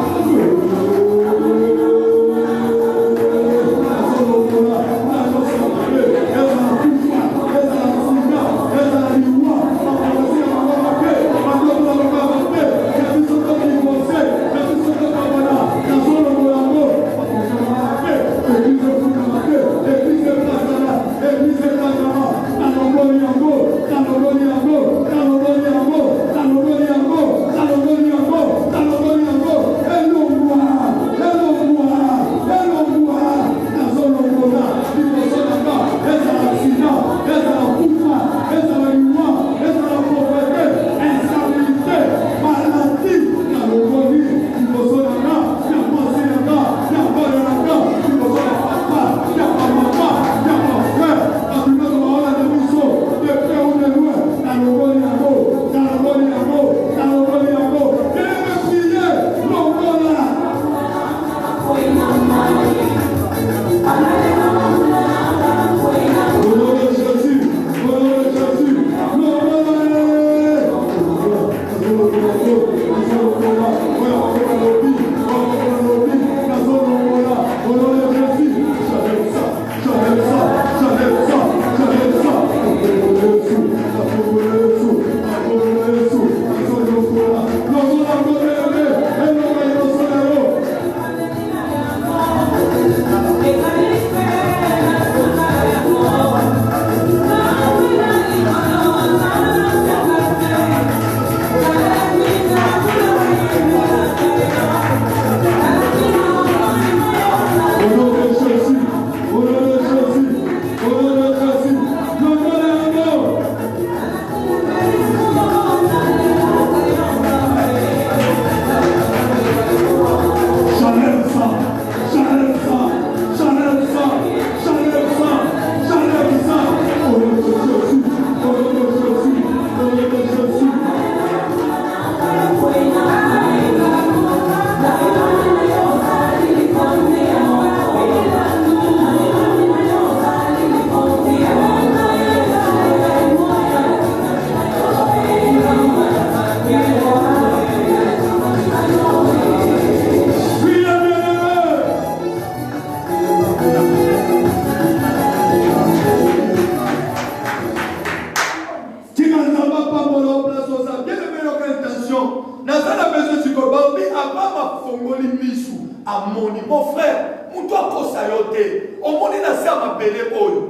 Mon frère, mon toi kosa yote, on moni na sa mabele oyo.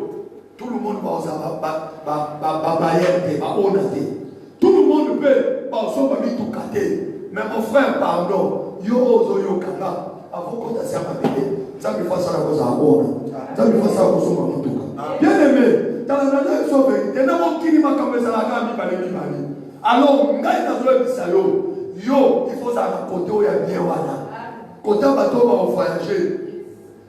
Tout le le monde va tout le monde peut mais mon frère, pardon, yo ozo yo kanga, avant qu'on t'assure ma bébé, ça me fait ça la cause à bon, ça me fait ça la cause à mon tout. Bien aimé, dans la dernière chose, il y a un qui m'a comme ça la gamme, alors, il y a yo, il faut ça à côté où il y a bien wana. Côté bateau va voyager.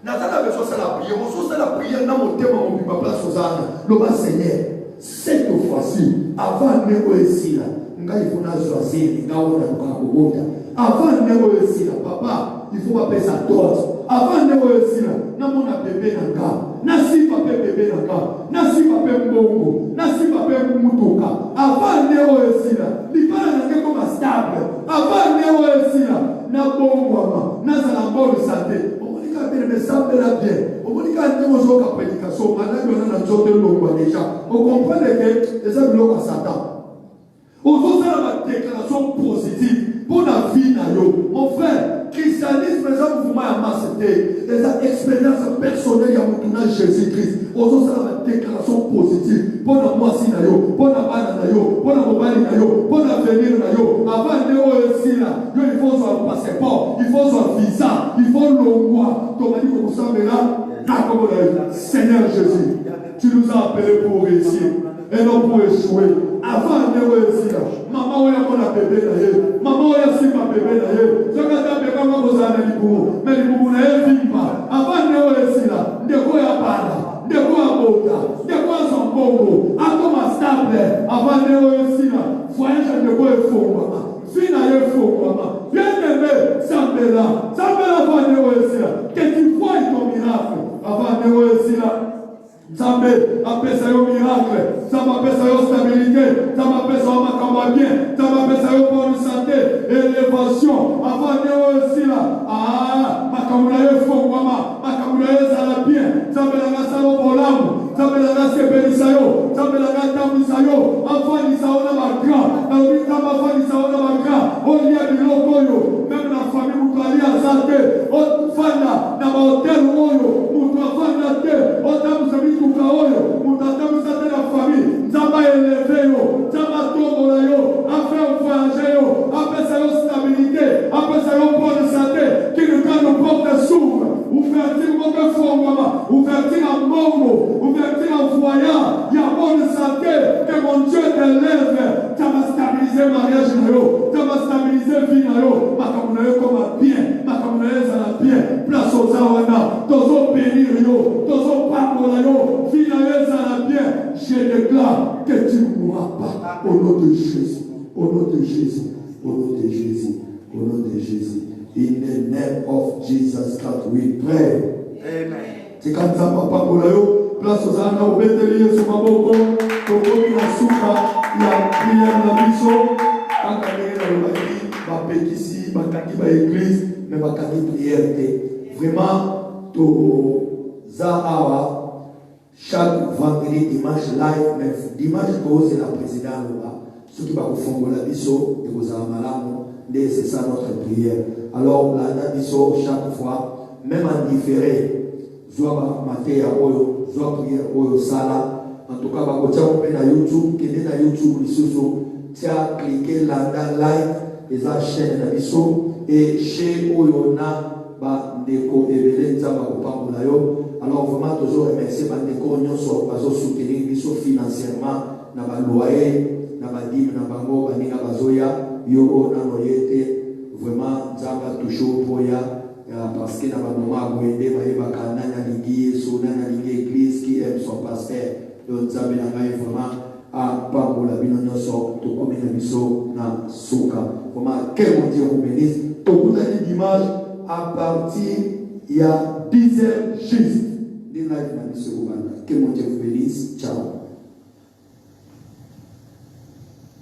Nathalie besoin de la prière, on se la prière dans mon thème, on peut pas place aux ânes. Le bas Seigneur, cette fois-ci, avant de me ici là. Il faut choisir, avant de réussir, papa, il faut appeler ça droite. Avant de réussir, n'a mon bébé dans le cas, n'a si papa bébé dans le cas, n'a si papa mbongo, n'a si papa mutuka. Avant de réussir, il faut aller comme stable. Avant de réussir, n'a bongo, n'a la bonne santé. On dit que ça me semble bien. On dit que nous avons une prédication, on a un jour de l'eau déjà. On comprend que les hommes l'ont à Satan. Aujourd'hui, on a une déclaration positive pour la vie. Mon frère, christianisme, les mouvements à massacrer, les expériences personnelles à Jésus-Christ. Aujourd'hui, on a une déclaration positive pour la moitié, pour la balle, pour la mobile, pour l'avenir. Avant de réussir, il faut son passeport, il faut son visa, il faut l'envoi. Comme dit comme ça, mais là, Seigneur Jésus, tu nous as appelés pour réussir et non pour échouer. Avant de réussir, maman, on a mon bébé d'ailleurs. Maman, on a si ma bébé d'ailleurs. Je vais t'appeler comme vous avez dit pour mais les boubous ne vivent pas. Avant de réussir, de quoi il y a pas là, de quoi il y a bota, de quoi il y a son bongo, à comment stable. Avant de réussir, voyage de quoi il faut, maman. Finalement, il faut, maman. Bien aimé, Sambela, avant de réussir, que tu vois ton miracle. Avant de réussir, ça m'appelle ça un miracle, ça m'appelle ça une stabilité, ça m'appelle ça un combat bien, ça m'appelle ça une bonne santé, élévation, avant de réussir là, ma camoulaye fond, ma camoulaye ça la bien, ça me la ça au bolam, ça me la c'est bénissayo, ça me la tamusayo, enfant ni ça on a ma grand, dans le temps enfant ni ça on a ma grand, on y a du locoyo, même la famille vous allez à santé, on fana, dans mon hôtel oyo, vous doit faire la terre, on t'a vous Mukaoyo, mutatamusa la famille, Zaba élevé yo, Zaba tombola yo, affaire voyager yo, après ça yo stabilité, après ça yo bonne santé, qui nous donne nos portes s'ouvrent, ouverture mon format, ouverture en bongo, ouverture en voyant, il y a bonne santé, que mon Dieu t'élève, ça va stabiliser mariage na yo, ça va stabiliser vie na yo, ma kamuna yo comme bien, ma kamuna yo ça la bien, place aux awana, tozo bénir yo, tozo pamola yo. Je déclare que tu ne mourras pas au nom de Jésus, au nom de Jésus, au nom de Jésus, au nom de Jésus. In the name of Jesus Christ we pray. Amen. C'est comme ça, papa, pour l'ayo, place aux ânes, au bételier, sur ma boko, au bobi la souka, la prière, la mission, en caméra, la baki, ma pétition, ma kaki, ma église, mais ma kaki prière. Vraiment, to Zahawa. Chaque vendredi, dimanche live, mais dimanche c'est la présidente là. Ceux qui vont faire la biseau et vous avez malade, c'est ça notre prière. Alors la biseau chaque fois, même en différé, soit maté à oyo, soit prière oyo sala. En tout cas, vous pouvez na YouTube, qui est na YouTube, tiens cliquez là dans like, et la chaîne la biseau et chez oyo na ba ndeko ebele nzamba kopambola yo. Alors vraiment toujours remercier bandeko nyonso bazo soutenir biso financièrement na ba loyer na ba dîme na bango baninga bazoya yo na noyete vraiment nzamba toujours poya parce que na ba moment boende ba bakana na lingi so na lingi église qui aime son pasteur donc nzamba na ngai vraiment a pambola bino nyonso to komina biso na suka vraiment que mon Dieu vous bénisse to kutani dimanche à partir il y a 10 heures juste. Que mon Dieu vous bénisse. Ciao.